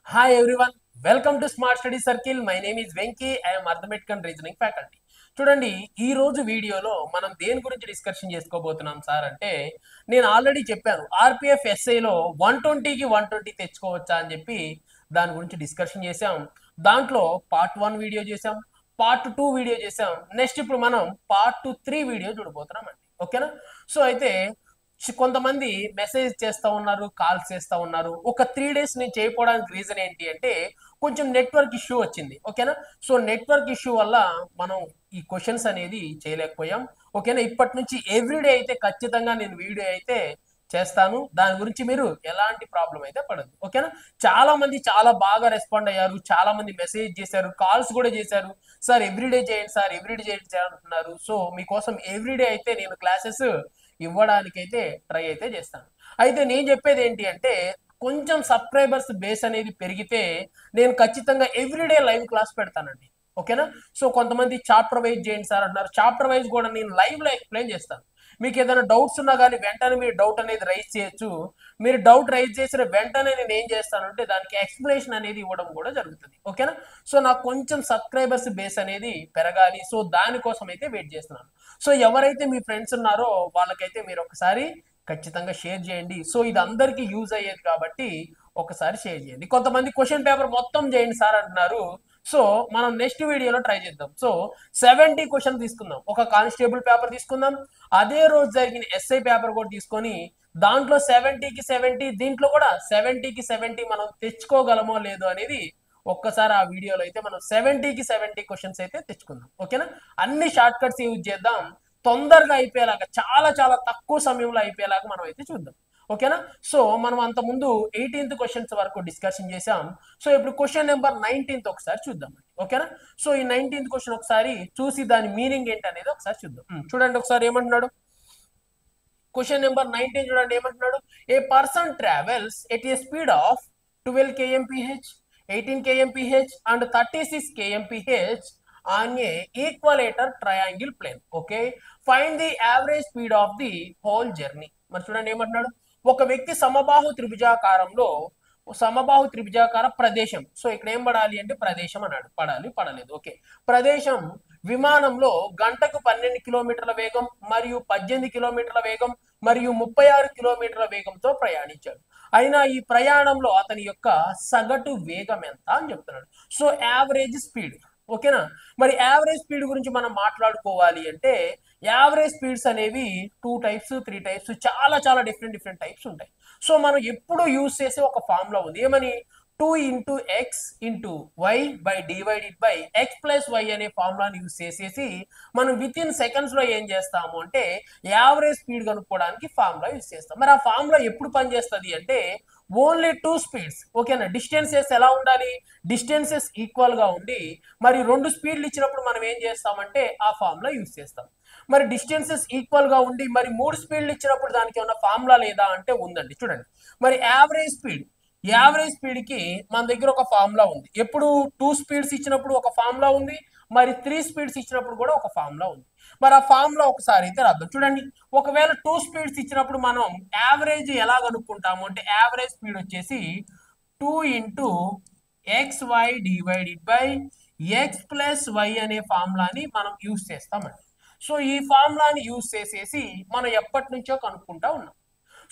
Hi everyone, welcome to Smart Study Circle. My name is Venki. I am Arithmetic and Reasoning faculty. చూడండి, ఈ రోజు వీడియోలో మనం దేని గురించి డిస్కషన్ చేసుకోబోతున్నాం సార్ అంటే నేను ఆల్రెడీ చెప్పాను ఆర్పిఎఫ్ ఎస్ఐలో 120కి 120 తెచ్చుకోవచ్చా అని చెప్పి దాని గురించి డిస్కషన్ చేసాం. దాంట్లో పార్ట్ 1 వీడియో చేసాం, పార్ట్ 2 వీడియో చేసాం. నెక్స్ట్ ఇప్పుడు మనం పార్ట్ 3 వీడియో చూడబోతున్నాం అండి. ఓకేనా? సో అయితే కొంతమంది మెసేజ్ చేస్తూ ఉన్నారు, కాల్స్ చేస్తూ ఉన్నారు. ఒక 3 days నేను చేయకపోవడానికి రీజన్ ఏంటి అంటే కొంచెం నెట్వర్క్ ఇష్యూ వచ్చింది. ఓకేనా? సో నెట్వర్క్ ఇష్యూ వల్ల మనం ఈ క్వశ్చన్స్ అనేది చేయలేకపోయాం. ఓకేనా? ఇప్పటి నుంచి ఎవ్రీడే అయితే ఖచ్చితంగా నేను వీడియో అయితే చేస్తాను. దాని గురించి మీరు ఎలాంటి ప్రాబ్లం అయితే పడదు. ఓకేనా? చాలా మంది చాలా బాగా రెస్పాండ్ అయ్యారు, చాలా మంది మెసేజ్ చేశారు, కాల్స్ కూడా చేశారు. సార్ ఎవ్రీడే చేయండి, సార్ ఎవ్రీడే చేయండి సార్ అంటున్నారు. సో మీకోసం ఎవ్రీడే అయితే నేను క్లాసెస్ ఇవ్వడానికైతే ట్రై అయితే చేస్తాను. అయితే నేను చెప్పేది ఏంటి అంటే కొంచెం సబ్స్క్రైబర్స్ బేస్ అనేది పెరిగితే నేను ఖచ్చితంగా ఎవ్రీడే లైవ్ క్లాస్ పెడతానండి. ఓకేనా? సో కొంతమంది చాప్టర్ వైజ్ చేయండి సార్ అంటున్నారు. చాప్టర్ వైజ్ కూడా నేను లైవ్ లో ఎక్స్ప్లెయిన్ చేస్తాను. మీకు ఏదైనా డౌట్స్ ఉన్నా కానీ వెంటనే మీరు డౌట్ అనేది రైజ్ చేయొచ్చు. మీరు డౌట్ రైజ్ చేసిన వెంటనే నేను ఏం చేస్తానంటే దానికి ఎక్స్ప్లెనేషన్ అనేది ఇవ్వడం కూడా జరుగుతుంది. ఓకేనా? సో నాకు కొంచెం సబ్స్క్రైబర్స్ బేస్ అనేది పెరగాలి. సో దానికోసం అయితే వెయిట్ చేస్తున్నాను. సో ఎవరైతే మీ ఫ్రెండ్స్ ఉన్నారో వాళ్ళకైతే మీరు ఒకసారి ఖచ్చితంగా షేర్ చేయండి. సో ఇది అందరికీ యూజ్ అయ్యేది కాబట్టి ఒకసారి షేర్ చేయండి. కొంతమంది క్వశ్చన్ పేపర్ మొత్తం చేయండి సార్ అంటున్నారు. సో మనం నెక్స్ట్ వీడియోలో ట్రై చేద్దాం. సో 70 క్వశ్చన్ తీసుకుందాం. ఒక కానిస్టేబుల్ పేపర్ తీసుకుందాం, అదే రోజు జరిగిన ఎస్ఐ పేపర్ కూడా తీసుకొని దాంట్లో 70కి 70, దీంట్లో కూడా 70కి 70 మనం తెచ్చుకోగలమో లేదో అనేది ఒక్కసారి ఆ వీడియోలో అయితే మనం 70కి 70 క్వశ్చన్స్ అయితే తెచ్చుకుందాం. ఓకేనా? అన్ని షార్ట్ కట్స్ యూజ్ చేద్దాం, తొందరగా అయిపోయేలాగా, చాలా చాలా తక్కువ సమయంలో అయిపోయేలాగా మనం అయితే చూద్దాం. ఓకేనా? సో మనం అంత ముందు 18th క్వశ్చన్స్ వరకు డిస్కషన్ చేసాం. సో ఇప్పుడు క్వశ్చన్ నెంబర్ 19th ఒకసారి చూద్దాం. ఓకేనా? సో ఈ 19th క్వశ్చన్ ఒకసారి చూసి దాని మీనింగ్ ఏంటి అనేది ఒకసారి చూద్దాం. చూడండి ఒకసారి ఏమంటున్నాడు. క్వశ్చన్ నెంబర్ 19 చూడండి ఏమంటున్నాడు. A person travels at a speed of 12 kmph, 18 kmph and 36 kmph on a equilateral triangle plane. Okay, find the average speed of the whole journey. మరి చూడండి ఏమంటున్నాడు. ఒక వ్యక్తి సమబాహు త్రిభుజాకార ప్రదేశం. సో ఇక్కడ ఏం పడాలి అంటే ప్రదేశం అన్నాడు, పడలేదు. ఓకే, ప్రదేశం విమానంలో గంటకు 12 కిలోమీటర్ల వేగం మరియు 18 కిలోమీటర్ల వేగం మరియు 36 కిలోమీటర్ల వేగంతో ప్రయాణించాడు. అయినా ఈ ప్రయాణంలో అతని యొక్క సగటు వేగం ఎంత అని చెప్తున్నాడు. So average speed. ఓకేనా? మరి యావరేజ్ స్పీడ్ గురించి మనం మాట్లాడుకోవాలి అంటే యావరేజ్ స్పీడ్స్ అనేవి 2 టైప్స్ 3 టైప్స్ చాలా చాలా డిఫరెంట్ టైప్స్ ఉంటాయి. సో మనం ఎప్పుడు యూజ్ చేసే ఒక ఫార్ములా ఉంది. ఏమని? 2 into x into y by divided by x plus y అనే ఫార్ములాని యూజ్ చేసేసి మనం విత్ ఇన్ సెకండ్స్ లో ఏం చేస్తాము అంటే యావరేజ్ స్పీడ్ కనుక్కోవడానికి ఫార్ములా యూజ్ చేస్తాం. మరి ఆ ఫార్ములా ఎప్పుడు పనిచేస్తుంది అంటే ఓన్లీ 2 స్పీడ్స్. ఓకేనా? డిస్టెన్సెస్ ఎలా ఉండాలి? డిస్టెన్సెస్ ఈక్వల్ గా ఉండి మరి 2 స్పీడ్లు ఇచ్చినప్పుడు మనం ఏం చేస్తామంటే ఆ ఫార్ములా యూజ్ చేస్తాం. మరి డిస్టెన్సెస్ ఈక్వల్ గా ఉండి మరి 3 స్పీడ్లు ఇచ్చినప్పుడు దానికి ఏమన్నా ఫార్ములా లేదా అంటే ఉందండి. చూడండి, మరి యావరేజ్ స్పీడ్ కి మన దగ్గర ఒక ఫార్ములా ఉంది. ఎప్పుడు 2 స్పీడ్స్ ఇచ్చినప్పుడు ఒక ఫార్ములా ఉంది, మరి 3 స్పీడ్స్ ఇచ్చినప్పుడు కూడా ఒక ఫార్ములా ఉంది. మరి ఆ ఫార్ములా ఒకసారి అయితే రాద్దాం. చూడండి, ఒకవేళ 2 స్పీడ్స్ ఇచ్చినప్పుడు మనం యావరేజ్ ఎలా కనుక్కుంటాము అంటే యావరేజ్ స్పీడ్ వచ్చేసి 2 into xy divided by x plus y అనే ఫార్ములాని మనం యూజ్ చేస్తామండి. సో ఈ ఫార్ములాని యూజ్ చేసేసి మనం ఎప్పటి నుంచో కనుక్కుంటా ఉన్నాం.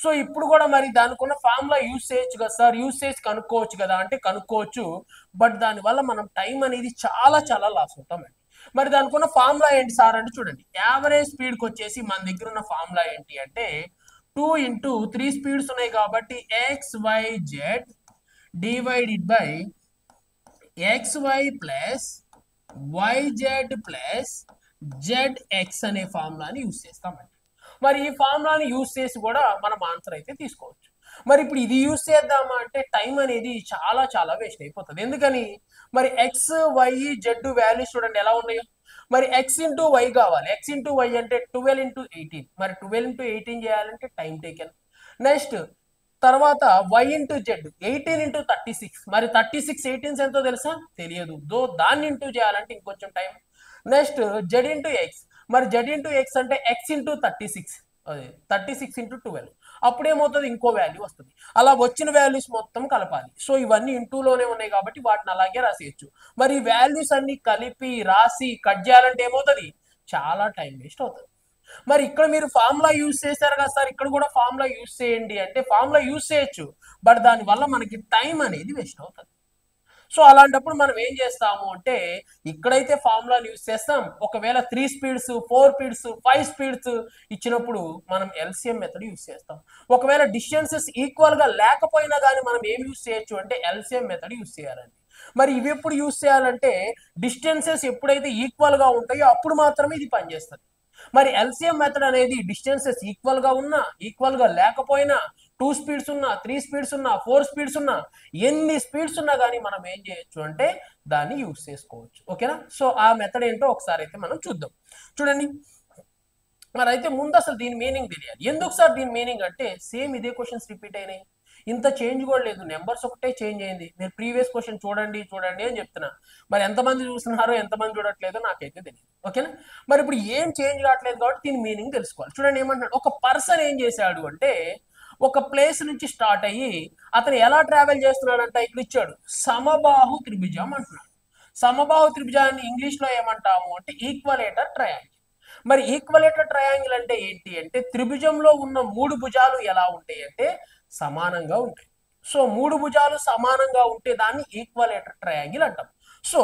సో ఇప్పుడు కూడా మరి దానికి ఉన్న ఫార్ములా యూజ్ చేయొచ్చు కదా సార్, యూజ్ చేసి కనుక్కోవచ్చు కదా అంటే కనుక్కోవచ్చు. బట్ దానివల్ల మనం టైం అనేది చాలా చాలా లాస్ అవుతామండి. మరి దానికి ఉన్న ఫార్ములా ఏంటి సార్ అంటే చూడండి, యావరేజ్ స్పీడ్కి వచ్చేసి మన దగ్గర ఉన్న ఫార్ములా ఏంటి అంటే 2 into 3 స్పీడ్స్ ఉన్నాయి కాబట్టి x y z divided by xy plus yz plus zx అనే ఫార్ములాని యూజ్ చేస్తామండి. మరి ఈ ఫార్ములాని యూజ్ చేసి కూడా మనం ఆన్సర్ అయితే తీసుకోవచ్చు. మరి ఇప్పుడు ఇది యూజ్ చేద్దామా అంటే టైం అనేది చాలా చాలా వేస్ట్ అయిపోతుంది. ఎందుకని? మరి ఎక్స్ వై జెడ్ వాల్యూస్ చూడండి ఎలా ఉన్నాయో. మరి ఎక్స్ ఇంటూ వై కావాలి. ఎక్స్ ఇంటూ వై అంటే 12 into 18. మరి 12 into 18 చేయాలంటే టైం టేకెన్. నెక్స్ట్ తర్వాత y ఇంటూ జెడ్ 18 into 36. మరి 36 18 ఎంతో తెలుసా? తెలియదు. దాన్ని ఇంటూ చేయాలంటే ఇంకొంచెం time. Next Z into X. మరి జెడ్ ఇంటూ ఎక్స్ అంటే ఎక్స్ ఇంటూ 36, అదే 36 into 12. అప్పుడు ఏమవుతుంది, ఇంకో వాల్యూ వస్తుంది. అలా వచ్చిన వాల్యూస్ మొత్తం కలపాలి. సో ఇవన్నీ ఇంటూలోనే ఉన్నాయి కాబట్టి వాటిని అలాగే రాసేయచ్చు. మరి ఈ వాల్యూస్ అన్ని కలిపి రాసి కట్ చేయాలంటే ఏమవుతుంది, చాలా టైం వేస్ట్ అవుతుంది. మరి ఇక్కడ మీరు ఫార్ములా యూజ్ చేశారు కదా సార్, ఇక్కడ కూడా ఫార్ములా యూజ్ చేయండి అంటే ఫార్ములా యూజ్ చేయొచ్చు, బట్ దానివల్ల మనకి టైం అనేది వేస్ట్ అవుతుంది. సో అలాంటప్పుడు మనం ఏం చేస్తాము అంటే ఇక్కడైతే ఫార్ములాలు యూజ్ చేస్తాం. ఒకవేళ 3 స్పీడ్స్ 4 స్పీడ్స్ 5 స్పీడ్స్ ఇచ్చినప్పుడు మనం ఎల్సిఎం మెథడ్ యూజ్ చేస్తాం. ఒకవేళ డిస్టెన్సెస్ ఈక్వల్ గా లేకపోయినా కానీ మనం ఏం యూజ్ చేయొచ్చు అంటే ఎల్సిఎం మెథడ్ యూజ్ చేయాలండి. మరి ఇవి ఎప్పుడు యూజ్ చేయాలంటే డిస్టెన్సెస్ ఎప్పుడైతే ఈక్వల్ గా ఉంటాయో అప్పుడు మాత్రమే ఇది పనిచేస్తుంది. మరి ఎల్సిఎం మెథడ్ అనేది డిస్టెన్సెస్ ఈక్వల్ గా ఉన్నా ఈక్వల్ గా లేకపోయినా 2 స్పీడ్స్ ఉన్నా 3 స్పీడ్స్ ఉన్నా 4 స్పీడ్స్ ఉన్నా ఎన్ని స్పీడ్స్ ఉన్నా కానీ మనం ఏం చేయొచ్చు అంటే దాన్ని యూజ్ చేసుకోవచ్చు. ఓకేనా? సో ఆ మెథడ్ ఏంటో ఒకసారి అయితే మనం చూద్దాం. చూడండి, మరి అయితే ముందు అసలు దీని మీనింగ్ తెలియాలి. ఎందుకు సార్ దీని మీనింగ్ అంటే సేమ్ ఇదే క్వశ్చన్స్ రిపీట్ అయినాయి, ఇంత చేంజ్ కూడా లేదు, నెంబర్స్ ఒకటే చేంజ్ అయింది. మీరు ప్రీవియస్ క్వశ్చన్ చూడండి చూడండి అని చెప్తున్నా, మరి ఎంతమంది చూస్తున్నారో ఎంతమంది చూడట్లేదో నాకైతే తెలియదు. ఓకేనా? మరి ఇప్పుడు ఏం చేంజ్ కావట్లేదు కాబట్టి దీని మీనింగ్ తెలుసుకోవాలి. చూడండి ఏమంటున్నాడు, ఒక పర్సన్ ఏం చేశాడు అంటే ఒక ప్లేస్ నుంచి స్టార్ట్ అయ్యి అతను ఎలా ట్రావెల్ చేస్తున్నాడంట ఇక్కడ ఇచ్చాడు, సమబాహు త్రిభుజం అంటున్నాడు. సమబాహు త్రిభుజాన్ని ఇంగ్లీష్ లో ఏమంటాము అంటే ఈక్వలేటర్ ట్రయాంగిల్. మరి ఈక్వలేటర్ ట్రయాంగిల్ అంటే ఏంటి అంటే త్రిభుజంలో ఉన్న 3 భుజాలు ఎలా ఉంటాయి అంటే సమానంగా ఉంటాయి. సో 3 భుజాలు సమానంగా ఉంటే దాన్ని ఈక్వలేటర్ ట్రయాంగిల్ అంటాం. సో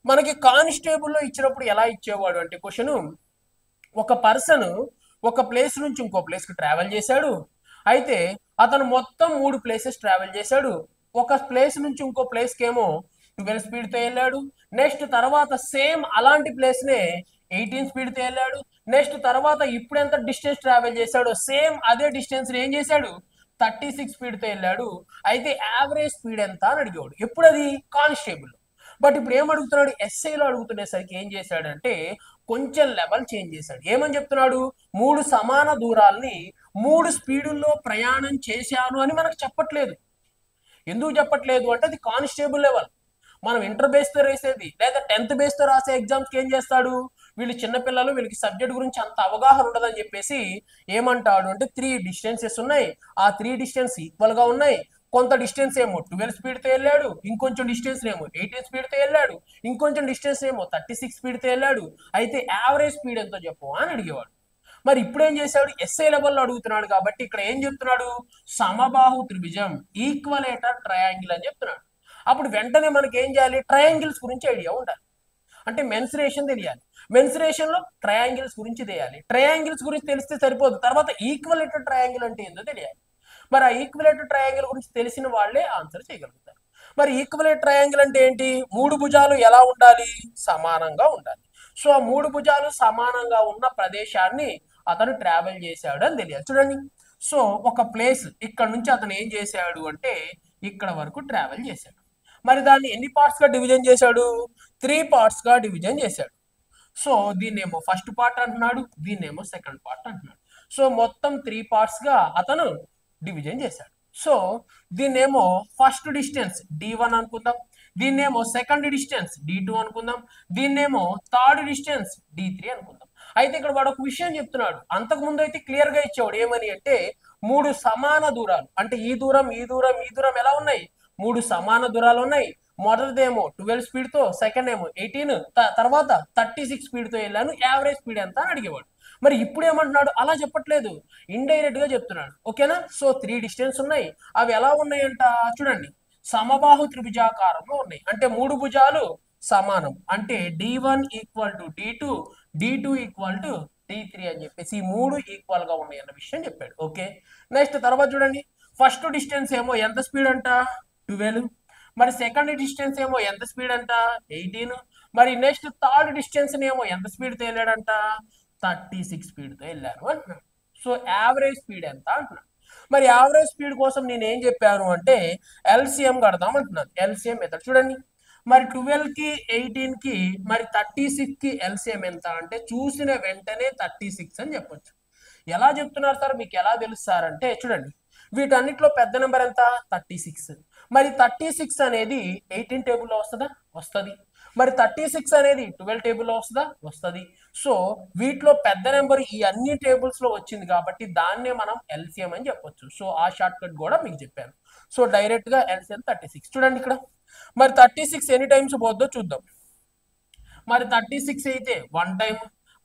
మనకి కానిస్టేబుల్ లో ఇచ్చినప్పుడు ఎలా ఇచ్చేవాడు అంటే క్వశ్చన్, ఒక పర్సన్ ఒక ప్లేస్ నుంచి ఇంకో ప్లేస్ కి ట్రావెల్ చేశాడు. అయితే అతను మొత్తం 3 ప్లేసెస్ ట్రావెల్ చేశాడు. ఒక ప్లేస్ నుంచి ఇంకో ప్లేస్ కి ఏమో 12 స్పీడ్ తో వెళ్ళాడు. నెక్స్ట్ తర్వాత సేమ్ అలాంటి ప్లేస్ నే 18 స్పీడ్ తో వెళ్ళాడు. నెక్స్ట్ తర్వాత ఇప్పుడు ఎంత డిస్టెన్స్ ట్రావెల్ చేశాడో సేమ్ అదే డిస్టెన్స్ ఏం చేశాడు 36 స్పీడ్ తో వెళ్ళాడు. అయితే యావరేజ్ స్పీడ్ ఎంత అని అడిగేవాడు. ఎప్పుడు అది కానిస్టేబుల్. బట్ ఇప్పుడు ఏం అడుగుతున్నాడు, ఎస్ఐలో అడుగుతుండేసరికి ఏం చేశాడంటే కొంచెం లెవెల్ చేంజ్ చేశాడు. ఏమని చెప్తున్నాడు, 3 సమాన దూరాల్ని 3 స్పీడుల్లో ప్రయాణం చేశాను అని మనకు చెప్పట్లేదు. ఎందుకు చెప్పట్లేదు అంటే అది కానిస్టేబుల్ లెవెల్. మనం ఇంటర్ బేస్ తో రాసేది లేదా 10th బేస్ తో రాసే ఎగ్జామ్స్ కి ఏం చేస్తాడు, వీళ్ళు చిన్నపిల్లలు వీళ్ళకి సబ్జెక్ట్ గురించి అంత అవగాహన ఉండదని చెప్పేసి ఏమంటాడు అంటే 3 డిస్టెన్సెస్ ఉన్నాయి, ఆ 3 డిస్టెన్స్ ఈక్వల్ గా ఉన్నాయి. కొంత డిస్టెన్స్ ఏమో 12 స్పీడ్ తో వెళ్ళాడు, ఇంకొంచెం డిస్టెన్స్ ఏమో 18 స్పీడ్ తో వెళ్ళాడు, ఇంకొంచెం డిస్టెన్స్ ఏమో 36 స్పీడ్ తో వెళ్ళాడు. అయితే యావరేజ్ స్పీడ్ ఎంతో చెప్పు అని అడిగేవాడు. మరి ఇప్పుడు ఏం చేశాడు, ఎస్ఐ లెవెల్లో అడుగుతున్నాడు కాబట్టి ఇక్కడ ఏం చెప్తున్నాడు, సమబాహు త్రిభుజం ఈక్వలేటర్ ట్రయాంగిల్ అని చెప్తున్నాడు. అప్పుడు వెంటనే మనకి ఏం చేయాలి, ట్రయాంగిల్స్ గురించి ఐడియా ఉండాలి. అంటే మెన్సురేషన్ తెలియాలి, మెన్సురేషన్ లో ట్రయాంగిల్స్ గురించి తెలియాలి. ట్రయాంగిల్స్ గురించి తెలిస్తే సరిపోదు, తర్వాత ఈక్వలేటర్ ట్రయాంగిల్ అంటే ఏందో తెలియాలి. మరి ఆ ఈక్వలేటర్ ట్రయాంగిల్ గురించి తెలిసిన వాళ్ళే ఆన్సర్ చేయగలుగుతారు. మరి ఈక్వలేటర్ ట్రయాంగిల్ అంటే ఏంటి, 3 భుజాలు ఎలా ఉండాలి, సమానంగా ఉండాలి. సో ఆ 3 భుజాలు సమానంగా ఉన్న ప్రదేశాన్ని అతను ట్రావెల్ చేశాడు అని తెలియాలి. చూడండి, సో ఒక ప్లేస్ ఇక్కడ నుంచి అతను ఏం చేశాడు అంటే ఇక్కడ వరకు ట్రావెల్ చేశాడు. మరి దాన్ని ఎన్ని పార్ట్స్ గా డివిజన్ చేశాడు, 3 పార్ట్స్ గా డివిజన్ చేశాడు. సో దీన్నేమో ఫస్ట్ పార్ట్ అంటున్నాడు, దీన్నేమో సెకండ్ పార్ట్ అంటున్నాడు. సో మొత్తం 3 పార్ట్స్ గా అతను డివిజన్ చేశాడు. సో దీన్నేమో ఫస్ట్ డిస్టెన్స్ D1 అనుకుందాం, దీన్నేమో సెకండ్ డిస్టెన్స్ D2 అనుకుందాం, దీన్నేమో థర్డ్ డిస్టెన్స్ D3 అనుకుందాం. అయితే ఇక్కడ వాడు ఒక విషయం చెప్తున్నాడు, అంతకు ముందు అయితే క్లియర్ గా ఇచ్చాడు. ఏమని అంటే 3 సమాన దూరాలు, అంటే ఈ దూరం ఈ దూరం ఈ దూరం ఎలా ఉన్నాయి, 3 సమాన దూరాలు ఉన్నాయి. మొదటిదేమో 12 స్పీడ్ తో, సెకండ్ ఏమో 18, తర్వాత 36 స్పీడ్ తో వెళ్ళాను, యావరేజ్ స్పీడ్ ఎంత అని అడిగేవాడు. మరి ఇప్పుడు ఏమంటున్నాడు, అలా చెప్పట్లేదు, ఇండైరెక్ట్ గా చెప్తున్నాడు. ఓకేనా? సో 3 డిస్టెన్స్ ఉన్నాయి, అవి ఎలా ఉన్నాయంట చూడండి, సమబాహు త్రిభుజాకారంలో ఉన్నాయి. అంటే 3 భుజాలు సమానం, అంటే D1 equal to D2, D2 equal to D3 అని చెప్పేసి ఈ 3 ఈక్వల్ గా ఉన్నాయి అన్న విషయం చెప్పాడు. ఓకే, నెక్స్ట్ తర్వాత చూడండి, ఫస్ట్ డిస్టెన్స్ ఏమో ఎంత స్పీడ్ అంట 12, మరి సెకండ్ డిస్టెన్స్ ఏమో ఎంత స్పీడ్ అంట 18, మరి నెక్స్ట్ థర్డ్ డిస్టెన్స్ ఏమో ఎంత స్పీడ్ తో వెళ్ళాడంట 36 స్పీడ్ తో వెళ్ళాను అంటున్నాడు. సో యావరేజ్ స్పీడ్ ఎంత అంటున్నాడు. మరి యావరేజ్ స్పీడ్ కోసం నేను ఏం చెప్పాను అంటే ఎల్సిఎం కడదాం అంటున్నాను. ఎల్సిఎం మెథడ్ చూడండి, మరి 12 కి 18 కి మరి 36 కి ఎల్సిఎం ఎంత అంటే చూసిన వెంటనే 36 అని చెప్పొచ్చు. ఎలా చెప్తున్నారు సార్, మీకు ఎలా తెలుస్తారంటే చూడండి, వీటన్నిటిలో పెద్ద నెంబర్ ఎంత 36, మరి 36 అనేది 18 టేబుల్లో వస్తుందా? వస్తుంది. మరి 36 అనేది 12 టేబుల్లో వస్తుందా? వస్తుంది. సో వీటిలో పెద్ద నెంబర్ ఈ అన్ని టేబుల్స్ లో వచ్చింది కాబట్టి దాన్నే మనం ఎల్సిఎం అని చెప్పొచ్చు. సో ఆ షార్ట్ కట్ కూడా మీకు చెప్పాను. సో డైరెక్ట్ గా ఎల్సిఎం 36. చూడండి ఇక్కడ మరి 36 ఎన్ని టైమ్స్ పోద్దో చూద్దాం. మరి 36 అయితే 1 టైం,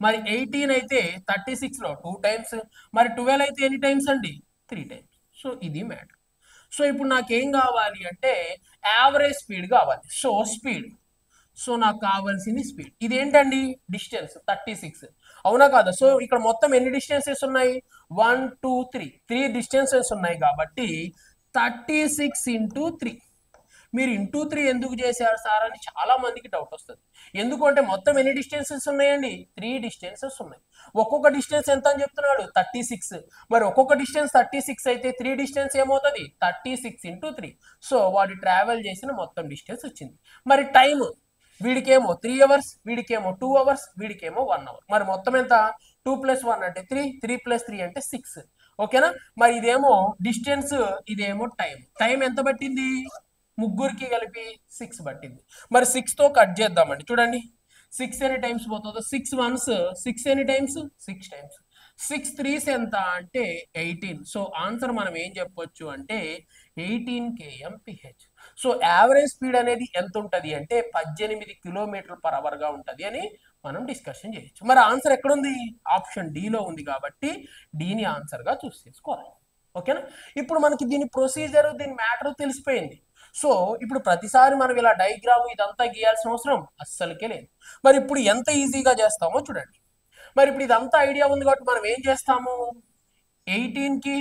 మరి 18 అయితే 36 లో 2 టైమ్స్, మరి 12 అయితే ఎన్ని టైమ్స్ అండి? 3 టైమ్స్. సో ఇది మ్యాటర్. సో ఇప్పుడు నాకేం కావాలి అంటే యావరేజ్ స్పీడ్ కావాలి. సో స్పీడ్, సో నాకు కావాల్సింది స్పీడ్. ఇదేంటండి? డిస్టెన్స్ 36, అవునా కాదా? సో ఇక్కడ మొత్తం ఎన్ని డిస్టెన్సెస్ ఉన్నాయి? 1 2 3 డిస్టెన్సెస్ ఉన్నాయి కాబట్టి 36 ఇంటూ 3. మీరు ఇంటూ 3 ఎందుకు చేశారు సార్ అని చాలా మందికి డౌట్ వస్తుంది. ఎందుకంటే మొత్తం ఎన్ని డిస్టెన్సెస్ ఉన్నాయండి? 3 డిస్టెన్సెస్ ఉన్నాయి. ఒక్కొక్క డిస్టెన్స్ ఎంత అని చెప్తున్నాడు? 36. మరి ఒక్కొక్క డిస్టెన్స్ 36 అయితే 3 డిస్టెన్స్ ఏమవుతుంది? 36 ఇంటూ 3. సో వాడు ట్రావెల్ చేసిన మొత్తం డిస్టెన్స్ వచ్చింది. మరి టైం, వీడికేమో 3 అవర్స్, వీడికేమో 2 అవర్స్, వీడికేమో 1 అవర్. మరి మొత్తం ఎంత? 2 + 1 అంటే 3, 3 + 3 అంటే 6. ఓకేనా? మరి ఇదేమో డిస్టెన్స్, ఇదేమో టైం. టైం ఎంత పట్టింది? ముగ్గురికి కలిపి 6 పట్టింది. మరి 6 తో కట్ చేద్దామండి. చూడండి 6 ఎన్ని టైమ్స్ పోతుందో. 6 వన్స్ 6 ఎన్ని టైమ్స్? 6 టైమ్స్. 6 3s ఎంత అంటే 18. సో ఆన్సర్ మనం ఏం చెప్పొచ్చు అంటే 18 kmph. సో యావరేజ్ స్పీడ్ అనేది ఎంత ఉంటుంది అంటే 18 km/h గా ఉంటుంది అని మనం డిస్కషన్ చేయొచ్చు. మరి ఆన్సర్ ఎక్కడుంది? ఆప్షన్ డి లో ఉంది కాబట్టి డీని ఆన్సర్ గా చూస్ చేసుకోవాలి. ఓకేనా? ఇప్పుడు మనకి దీని ప్రొసీజర్, దీని మ్యాటర్ తెలిసిపోయింది. సో ఇప్పుడు ప్రతిసారి మనం ఇలా డయాగ్రామ్ ఇదంతా గీయాల్సిన అవసరం అస్సలకే లేదు. మరి ఇప్పుడు ఎంత ఈజీగా చేస్తామో చూడండి. మరి ఇప్పుడు ఇదంతా ఐడియా ఉంది కాబట్టి మనం ఏం చేస్తాము? 18 కి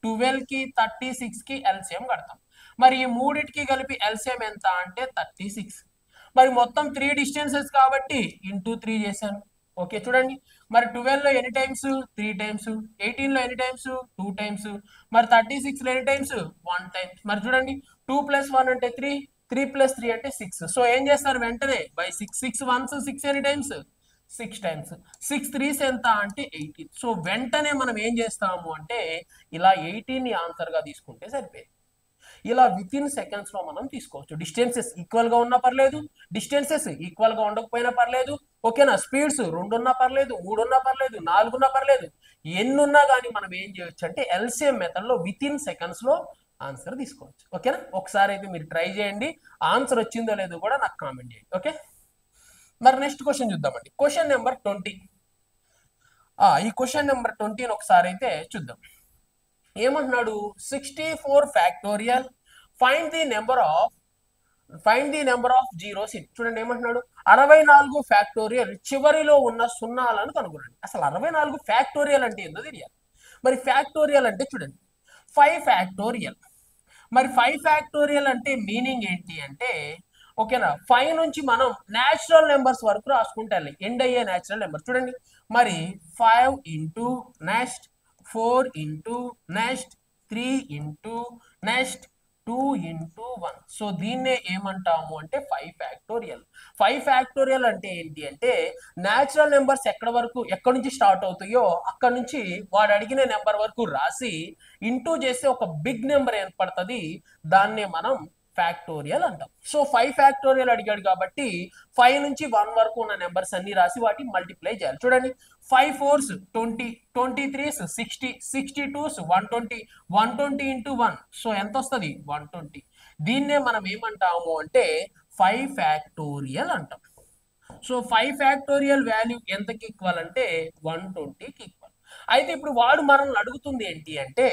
12 కి 36 కి ఎల్సిఎం కడతాం. మరి ఈ మూడింటికి కలిపి ఎల్సిఎం ఎంత అంటే 36. మరి మొత్తం 3 డిస్టెన్సెస్ కాబట్టి ఇంటూ 3 చేశాను. ఓకే చూడండి. మరి 12 లో ఎన్ని టైమ్స్? 3 టైమ్స్. 18 లో ఎన్ని టైమ్స్? 2 టైమ్స్. మరి 36 లో ఎన్ని టైమ్స్? 1 టైమ్స్. మరి చూడండి 2 + 1 అంటే 3, 3 + 3 అంటే 6. సో ఏం చేస్తారు? వెంటనే బై 6. 6 వన్స్ 6 ఎన్ని టైమ్స్? 6 టైమ్స్. 6 3s ఎంత అంటే 18. సో వెంటనే మనం ఏం చేస్తాము అంటే ఇలా 18 ని ఆన్సర్ గా తీసుకుంటే సరిపోయింది. ఇలా విత్ ఇన్ సెకండ్స్ లో మనం తీసుకోవచ్చు. డిస్టెన్సెస్ ఈక్వల్ గా ఉన్నా పర్లేదు, డిస్టెన్సెస్ ఈక్వల్ గా ఉండకపోయినా పర్లేదు. ఓకేనా? స్పీడ్స్ 2 ఉన్నా పర్లేదు, 3 ఉన్నా పర్లేదు, 4 ఉన్నా పర్లేదు, ఎన్ని ఉన్నా కానీ మనం ఏం చేయొచ్చు అంటే ఎల్సిఎం మెథడ్ లో విత్ ఇన్ సెకండ్స్ లో ఆన్సర్ తీసుకోవచ్చు. ఓకేనా? ఒకసారి అయితే మీరు ట్రై చేయండి. ఆన్సర్ వచ్చిందో లేదో కూడా నాకు కామెంట్ చేయండి. ఓకే, మరి నెక్స్ట్ క్వశ్చన్ చూద్దామండి. Question number 20. ఈ క్వశ్చన్ నెంబర్ 20 ఒకసారి అయితే చూద్దాం. ఏమంటున్నాడు? 64 factorial find the number of zeros in. చూడండి ఏమంటున్నాడు? 64 ఫ్యాక్టోరియల్ చివరిలో ఉన్న సున్నాలను కనుగొనండి. అసలు 64 ఫ్యాక్టోరియల్ అంటే ఏందో తెలియాలి. మరి ఫ్యాక్టోరియల్ అంటే చూడండి 5 ఫ్యాక్టోరియల్. మరి 5 ఫ్యాక్టోరియల్ అంటే మీనింగ్ ఏంటి అంటే ఓకేనా, 5 నుంచి మనం న్యాచురల్ నెంబర్స్ వరకు రాసుకుంటే ఎండ్ అయ్యే న్యాచురల్ నెంబర్. చూడండి మరి 5 into next 4 into next 3 into next 2 into 1. So దీన్నే ఏమంటాము అంటే 5 ఫ్యాక్టోరియల్. 5 ఫ్యాక్టోరియల్ అంటే ఏంటి అంటే న్యాచురల్ నెంబర్స్ ఎక్కడి నుంచి స్టార్ట్ అవుతాయో అక్కడ నుంచి వాడు అడిగిన నెంబర్ వరకు రాసి ఇంటూ చేస్తే ఒక బిగ్ నెంబర్ ఏర్పడుతుంది. దాన్నే మనం ఫ్యాక్టోరియల్ అంటాం. సో 5 ఫ్యాక్టోరియల్ అడిగాడు కాబట్టి 5 నుంచి 1 వరకు ఉన్న నెంబర్స్ అన్ని రాసి వాటిని మల్టిప్లై చేయాలి. చూడండి 5 4s 20, 23s 60, 62s 120, 120 into 1. So ఎంత వస్తుంది? 120. దీన్నే మనం ఏమంటాము అంటే 5 ఫ్యాక్టోరియల్ అంటాం. సో 5 ఫ్యాక్టోరియల్ వాల్యూ ఎంతకి ఈక్వల్ అంటే 120కి ఈక్వల్. అయితే ఇప్పుడు వాడు మనల్ని అడుగుతుంది ఏంటి అంటే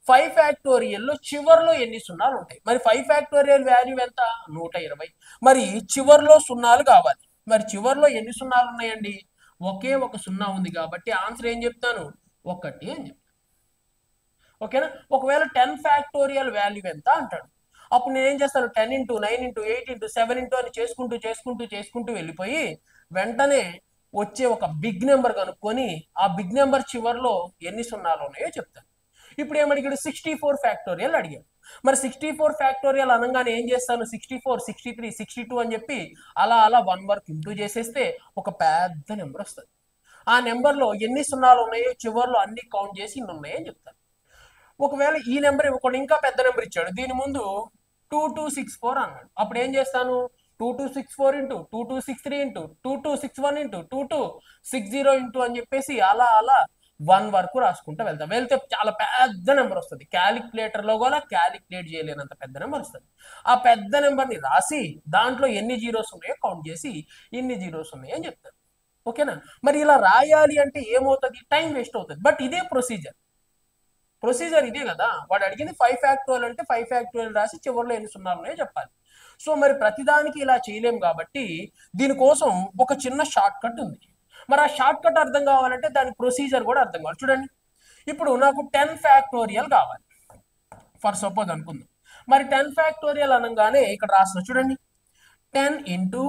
5 ఫ్యాక్టోరియల్లో చివర్లో ఎన్ని సున్నాలు ఉంటాయి? మరి 5 ఫ్యాక్టోరియల్ వాల్యూ ఎంత? 120. మరి చివర్లో సున్నాలు కావాలి. మరి చివర్లో ఎన్ని సున్నాలు ఉన్నాయండి? ఒకే ఒక సున్నా ఉంది కాబట్టి ఆన్సర్ ఏం చెప్తాను? 1 అని చెప్తాను. ఓకేనా? ఒకవేళ 10 ఫ్యాక్టోరియల్ వాల్యూ ఎంత అంటాడు. అప్పుడు నేనేం చేస్తాను? 10 ఇంటూ 9 ఇంటూ 8 ఇంటూ 7 ఇంటూ అని చేసుకుంటూ వెళ్ళిపోయి వెంటనే వచ్చే ఒక బిగ్ నెంబర్ కనుక్కొని ఆ బిగ్ నెంబర్ చివర్లో ఎన్ని సున్నాలు ఉన్నాయో చెప్తాను. ఇప్పుడు ఏమడిగాడు? 64 ఫ్యాక్టోరియల్ అడిగాడు. మరి 64 ఫ్యాక్టోరియల్ అనగానే ఏం చేస్తాను? 64, 63, 62 అని చెప్పి అలా 1 వరకు ఇంటూ చేసేస్తే ఒక పెద్ద నెంబర్ వస్తుంది. ఆ నెంబర్లో ఎన్ని సున్నాలు ఉన్నాయో చివర్లో అన్ని కౌంట్ చేసి ఇన్ని ఉన్నాయని చెప్తాను. ఒకవేళ ఈ నెంబర్ ఇవ్వకుండా ఇంకా పెద్ద నెంబర్ ఇచ్చాడు, దీని ముందు 2264 అన్నాడు. అప్పుడు ఏం చేస్తాను, 2264 ఇంటూ 2263 ఇంటూ 2261 ఇంటూ 2260 ఇంటూ అని చెప్పేసి అలా అలా 1 వరకు రాసుకుంటూ వెళ్తే చాలా పెద్ద నెంబర్ వస్తుంది. క్యాలిక్యులేటర్లో కూడా క్యాలిక్యులేట్ చేయలేనంత పెద్ద నెంబర్ వస్తుంది. ఆ పెద్ద నెంబర్ని రాసి దాంట్లో ఎన్ని జీరోస్ ఉన్నాయో కౌంట్ చేసి ఇన్ని జీరోస్ ఉన్నాయి అని చెప్తారు. ఓకేనా? మరి ఇలా రాయాలి అంటే ఏమవుతుంది, టైం వేస్ట్ అవుతుంది. బట్ ఇదే ప్రొసీజర్ ఇదే కదా. వాడు అడిగింది 5 ఫ్యాక్టోరియల్ అంటే 5 ఫ్యాక్టోరియల్ రాసి చివరిలో ఎన్ని సున్నాలు ఉన్నాయో చెప్పాలి. సో మరి ప్రతిదానికి ఇలా చేయలేం కాబట్టి దీనికోసం ఒక చిన్న షార్ట్ కట్ ఉంది. మరి ఆ షార్ట్ కట్ అర్థం కావాలంటే దాని ప్రొసీజర్ కూడా అర్థం కావాలి. చూడండి, ఇప్పుడు నాకు 10 ఫ్యాక్టోరియల్ కావాలి ఫర్ సపోజ్ అనుకుందాం. మరి 10 ఫ్యాక్టోరియల్ అనగానే ఇక్కడ రాసిన చూడండి, 10 into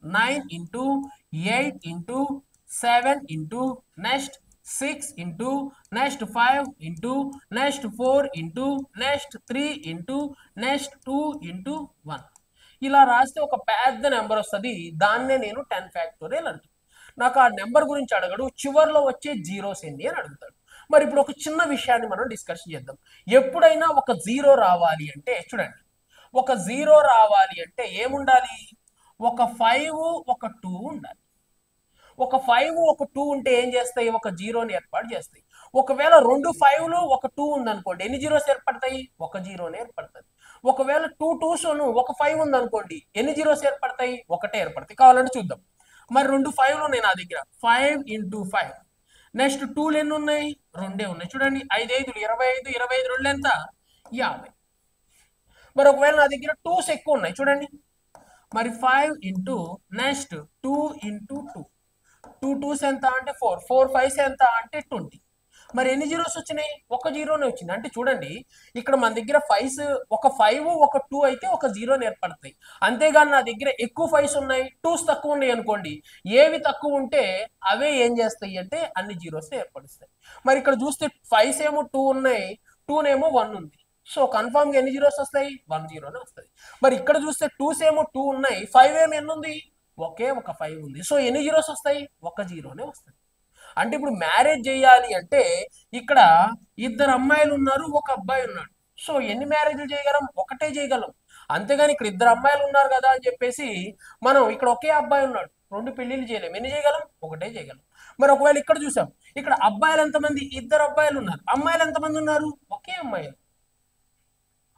9 into 8 into 7 into next 6 into next 5 into next 4 into next 3 into next 2 into 1 ఇలా రాస్తే ఒక పెద్ద నెంబర్ వస్తుంది. దాన్నే నేను 10 ఫ్యాక్టోరియల్ అంటాను. నాకు ఆ నెంబర్ గురించి అడగడు, చివరిలో వచ్చే జీరోస్ ఎన్ని అని అడుగుతాడు. మరి ఇప్పుడు ఒక చిన్న విషయాన్ని మనం డిస్కషన్ చేద్దాం. ఎప్పుడైనా ఒక జీరో రావాలి అంటే చూడండి, ఒక జీరో రావాలి అంటే ఏముండాలి, ఒక 5 ఒక 2 ఉండాలి. ఒక 5 ఒక 2 ఉంటే ఏం చేస్తాయి, ఒక జీరోని ఏర్పాటు చేస్తాయి. ఒకవేళ 2 5లు ఒక 2 ఉందనుకోండి, ఎన్ని జీరోస్ ఏర్పడతాయి, ఒక జీరోనే ఏర్పడుతుంది. ఒకవేళ 2 2s ఒక 5 ఉందనుకోండి, ఎన్ని జీరోస్ ఏర్పడతాయి, ఒకటే ఏర్పడతాయి. కావాలంటే చూద్దాం. మరి 2 5లు ఉన్నాయి నా దగ్గర, 5 ఇంటూ 5 నెక్స్ట్ 2లు ఎన్ని ఉన్నాయి, రెండే ఉన్నాయి. చూడండి, 5 5 25, 25 2 ఎంత, 50. మరి ఒకవేళ నా దగ్గర 2s ఎక్కువ ఉన్నాయి చూడండి, మరి 5 ఇంటూ నెక్స్ట్ 2 ఇంటూ 2, 2 2s ఎంత అంటే 4, 4 5s ఎంత అంటే 20. మరి ఎన్ని జీరోస్ వచ్చినాయి, ఒక జీరోనే వచ్చింది. అంటే చూడండి, ఇక్కడ మన దగ్గర 5s ఒక 5 ఒక 2 అయితే ఒక జీరోని ఏర్పడతాయి. అంతేగాని నా దగ్గర ఎక్కువ 5s ఉన్నాయి, 2s తక్కువ ఉన్నాయి అనుకోండి, ఏవి తక్కువ ఉంటే అవే ఏం చేస్తాయి అంటే అన్ని జీరోస్ ఏర్పడుస్తాయి. మరి ఇక్కడ చూస్తే 5s ఏమో 2 ఉన్నాయి, 2నేమో 1 ఉంది. సో కన్ఫామ్ గా ఎన్ని జీరోస్ వస్తాయి, 1 జీరోనే వస్తాయి. మరి ఇక్కడ చూస్తే 2s ఏమో 2 ఉన్నాయి, 5 ఏమో ఎన్ని ఉంది, ఒకే ఒక 5 ఉంది. సో ఎన్ని జీరోస్ వస్తాయి, ఒక జీరోనే వస్తాయి. అంటే ఇప్పుడు మ్యారేజ్ చేయాలి అంటే ఇక్కడ ఇద్దరు అమ్మాయిలు ఉన్నారు, ఒక అబ్బాయి ఉన్నాడు. సో ఎన్ని మ్యారేజ్లు చేయగలం, ఒకటే చేయగలం. అంతేగాని ఇక్కడ ఇద్దరు అమ్మాయిలు ఉన్నారు కదా అని చెప్పేసి మనం ఇక్కడ ఒకే అబ్బాయి ఉన్నాడు, 2 పెళ్లిళ్ళు చేయలేం. ఎన్ని చేయగలం, ఒకటే చేయగలం. మరి ఒకవేళ ఇక్కడ చూసాం, ఇక్కడ అబ్బాయిలు ఎంతమంది, ఇద్దరు అబ్బాయిలు ఉన్నారు, అమ్మాయిలు ఎంతమంది ఉన్నారు, ఒకే అమ్మాయి.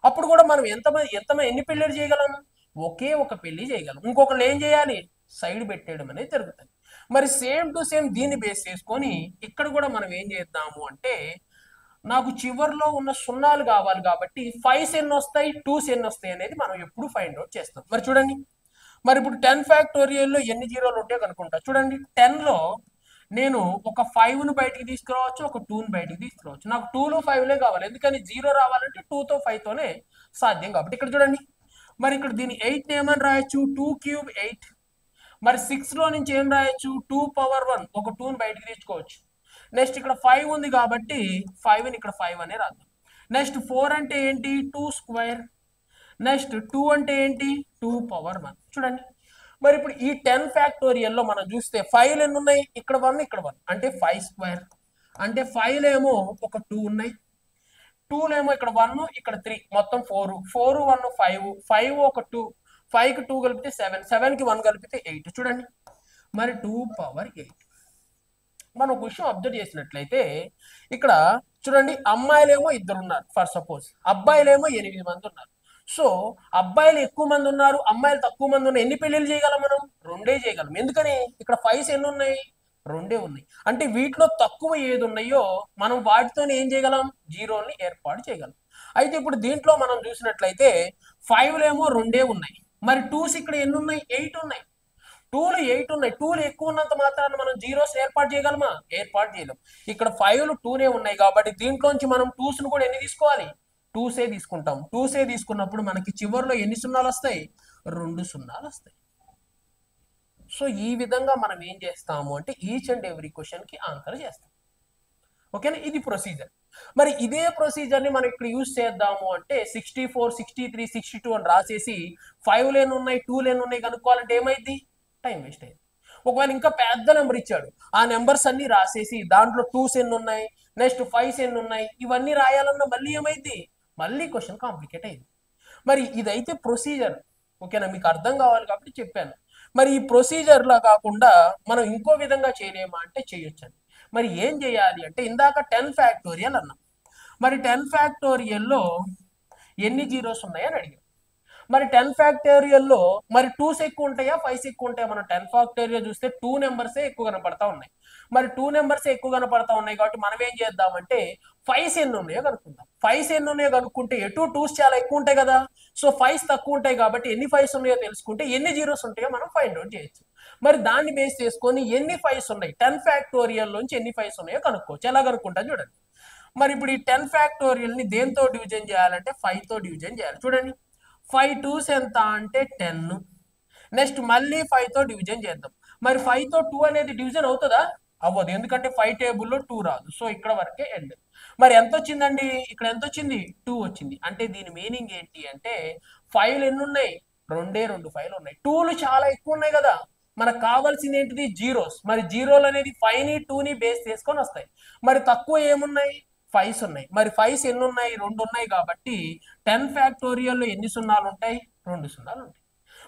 అప్పుడు కూడా మనం ఎంతమంది ఎన్ని పెళ్లిళ్ళు చేయగలం, ఒకే ఒక పెళ్లి చేయగలం. ఇంకొకళ్ళు ఏం చేయాలి, సైడ్ పెట్టేయడం అనేది జరుగుతుంది. మరి సేమ్ టు సేమ్ దీన్ని బేస్ చేసుకొని ఇక్కడ కూడా మనం ఏం చేద్దాము అంటే, నాకు చివర్లో ఉన్న సున్నాలు కావాలి కాబట్టి 5s ఎన్ని వస్తాయి, 2s ఎన్ని వస్తాయి అనేది మనం ఎప్పుడు ఫైండ్ అవుట్ చేస్తాం. మరి చూడండి, మరి ఇప్పుడు 10 ఫ్యాక్టోరియల్లో ఎన్ని జీరోలు ఉంటాయో కనుక్కుంటా. చూడండి, 10లో నేను ఒక 5ను బయటికి తీసుకురావచ్చు, ఒక 2ను బయటికి తీసుకురావచ్చు. నాకు 2లో 5లే కావాలి, ఎందుకని జీరో రావాలంటే 2తో 5తోనే సాధ్యం కాబట్టి. ఇక్కడ చూడండి, మరి ఇక్కడ దీన్ని 8 ఏమని రాయొచ్చు, 2 క్యూబ్ 8. మరి 6లో నుంచి ఏం రాయొచ్చు, 2 పవర్ 1, ఒక 2ను బయటికి తీసుకోవచ్చు. నెక్స్ట్ ఇక్కడ 5 ఉంది కాబట్టి 5ని ఇక్కడ 5 అనే రాద్దాం. నెక్స్ట్ 4 అంటే ఏంటి, 2 స్క్వేర్. నెక్స్ట్ 2 అంటే ఏంటి, 2 పవర్ 1. చూడండి, మరి ఇప్పుడు ఈ 10 ఫ్యాక్టోరియల్లో మనం చూస్తే 5లు ఎన్ని ఉన్నాయి, ఇక్కడ 1 ఇక్కడ 1 అంటే 5 స్క్వేర్. అంటే 5లో ఏమో ఒక 2 ఉన్నాయి, 2లో ఏమో ఇక్కడ 1 ఇక్కడ 3, మొత్తం 4 4 1 5, 5 ఒక 2, 5కి 2 కలిపితే 7, 7కి 1 కలిపితే 8. చూడండి, మరి 2 పవర్ 8. మనం ఒక విషయం అబ్జర్వ్ చేసినట్లయితే ఇక్కడ చూడండి, అమ్మాయిలేమో 2 ఉన్నారు ఫర్ సపోజ్, అబ్బాయిలేమో 8 మంది ఉన్నారు. సో అబ్బాయిలు ఎక్కువ మంది ఉన్నారు, అమ్మాయిలు తక్కువ మంది ఉన్నారు. ఎన్ని పెళ్లిళ్ళు చేయగలం మనం, 2 చేయగలం. ఎందుకని ఇక్కడ 5s ఎన్ని ఉన్నాయి, 2 ఉన్నాయి. అంటే వీటిలో తక్కువ ఏది ఉన్నాయో మనం వాటితోనే ఏం చేయగలం, జీరోని ఏర్పాటు చేయగలం. అయితే ఇప్పుడు దీంట్లో మనం చూసినట్లయితే 5లో ఏమో 2 ఉన్నాయి, మరి 2s ఇక్కడ ఎన్ని ఉన్నాయి, 8 ఉన్నాయి. 2లు 8 ఉన్నాయి, 2లు ఎక్కువ ఉన్నంత మాత్రాన మనం జీరోస్ ఏర్పాటు చేయగలమా, ఏర్పాటు చేయలేం. ఇక్కడ 5లు 2నే ఉన్నాయి కాబట్టి దీంట్లోంచి మనం 2sను కూడా ఎన్ని తీసుకోవాలి, 2సే తీసుకుంటాం. 2సే తీసుకున్నప్పుడు మనకి చివరిలో ఎన్ని సున్నాలు వస్తాయి, 2 సున్నాలు వస్తాయి. సో ఈ విధంగా మనం ఏం చేస్తాము అంటే ఈచ్ అండ్ ఎవ్రీ క్వశ్చన్కి ఆన్సర్ చేస్తాం. ఓకేనా, ఇది ప్రొసీజర్. మరి ఇదే ప్రొసీజర్ని మనం ఇక్కడ యూజ్ చేద్దాము అంటే 64 63 62 అని రాసేసి 5 లేని ఉన్నాయి 2 లేని ఉన్నాయి కనుక్కోవాలంటే ఏమైంది, టైం వేస్ట్ అయింది. ఒకవేళ ఇంకా పెద్ద నెంబర్ ఇచ్చాడు, ఆ నెంబర్స్ అన్ని రాసేసి దాంట్లో 2s ఎన్ని ఉన్నాయి, నెక్స్ట్ 5s ఎన్ని ఉన్నాయి, ఇవన్నీ రాయాలన్నా మళ్ళీ ఏమైంది, మళ్ళీ క్వశ్చన్ కాంప్లికేట్ అయింది. మరి ఇదైతే ప్రొసీజర్, ఓకేనా, మీకు అర్థం కావాలి కాబట్టి చెప్పాను. మరి ఈ ప్రొసీజర్లా కాకుండా మనం ఇంకో విధంగా చేయలేమా అంటే చేయొచ్చండి. మరి ఏం చేయాలి అంటే ఇందాక 10 ఫ్యాక్టోరియల్ అన్నాం. మరి 10 ఫ్యాక్టోరియల్లో ఎన్ని జీరోస్ ఉన్నాయని అడిగాం. మరి 10 ఫ్యాక్టోరియల్లో మరి 2s ఎక్కువ ఉంటాయా 5s ఎక్కువ ఉంటాయా? మనం 10 ఫ్యాక్టోరియల్ చూస్తే 2 నెంబర్సే ఎక్కువ కనపడతా ఉన్నాయి. మరి 2 నెంబర్సే ఎక్కువ కనపడతా ఉన్నాయి కాబట్టి మనం ఏం చేద్దామంటే 5s ఎన్ని ఉన్నాయో కనుక్కుందాం. 5s ఎన్ని ఉన్నాయో కనుక్కుంటే ఎటు 2s చాలా ఎక్కువ ఉంటాయి కదా, సో 5s తక్కువ ఉంటాయి కాబట్టి ఎన్ని 5s ఉన్నాయో తెలుసుకుంటే ఎన్ని జీరోస్ ఉంటాయో మనం ఫైండ్ అవుట్ చేయొచ్చు. మరి దాన్ని బేస్ చేసుకొని ఎన్ని 5s ఉన్నాయి 10 ఫ్యాక్టోరియల్ నుంచి ఎన్ని 5s ఉన్నాయో కనుక్కోవచ్చు. ఎలా కనుక్కుంటా చూడండి. మరి ఇప్పుడు ఈ 10 ఫ్యాక్టోరియల్ ని దేంతో డివిజన్ చేయాలంటే 5 తో డివిజన్ చేయాలి. చూడండి 5 2s ఎంత అంటే 10. నెక్స్ట్ మళ్ళీ 5 తో డివిజన్ చేద్దాం. మరి 5 తో 2 అనేది డివిజన్ అవుతుందా? అవ్వదు, ఎందుకంటే 5 టేబుల్లో 2 రాదు. సో ఇక్కడ వరకే ఎండ్. మరి ఎంత వచ్చిందండి? ఇక్కడ ఎంత వచ్చింది? 2 వచ్చింది. అంటే దీని మీనింగ్ ఏంటి అంటే 5లు ఎన్ని ఉన్నాయి? రెండే 2 5లు ఉన్నాయి. 2లు చాలా ఎక్కువ ఉన్నాయి కదా, మనకు కావాల్సింది ఏంటిది? జీరోస్. మరి జీరోలు అనేది 5ని 2ని బేస్ చేసుకొని వస్తాయి. మరి తక్కువ ఏమున్నాయి? 5s ఉన్నాయి. మరి 5s ఎన్ని ఉన్నాయి? 2 ఉన్నాయి కాబట్టి 10 ఫ్యాక్టోరియల్లో ఎన్ని సున్నాలు ఉంటాయి? 2 సున్నాలు ఉంటాయి.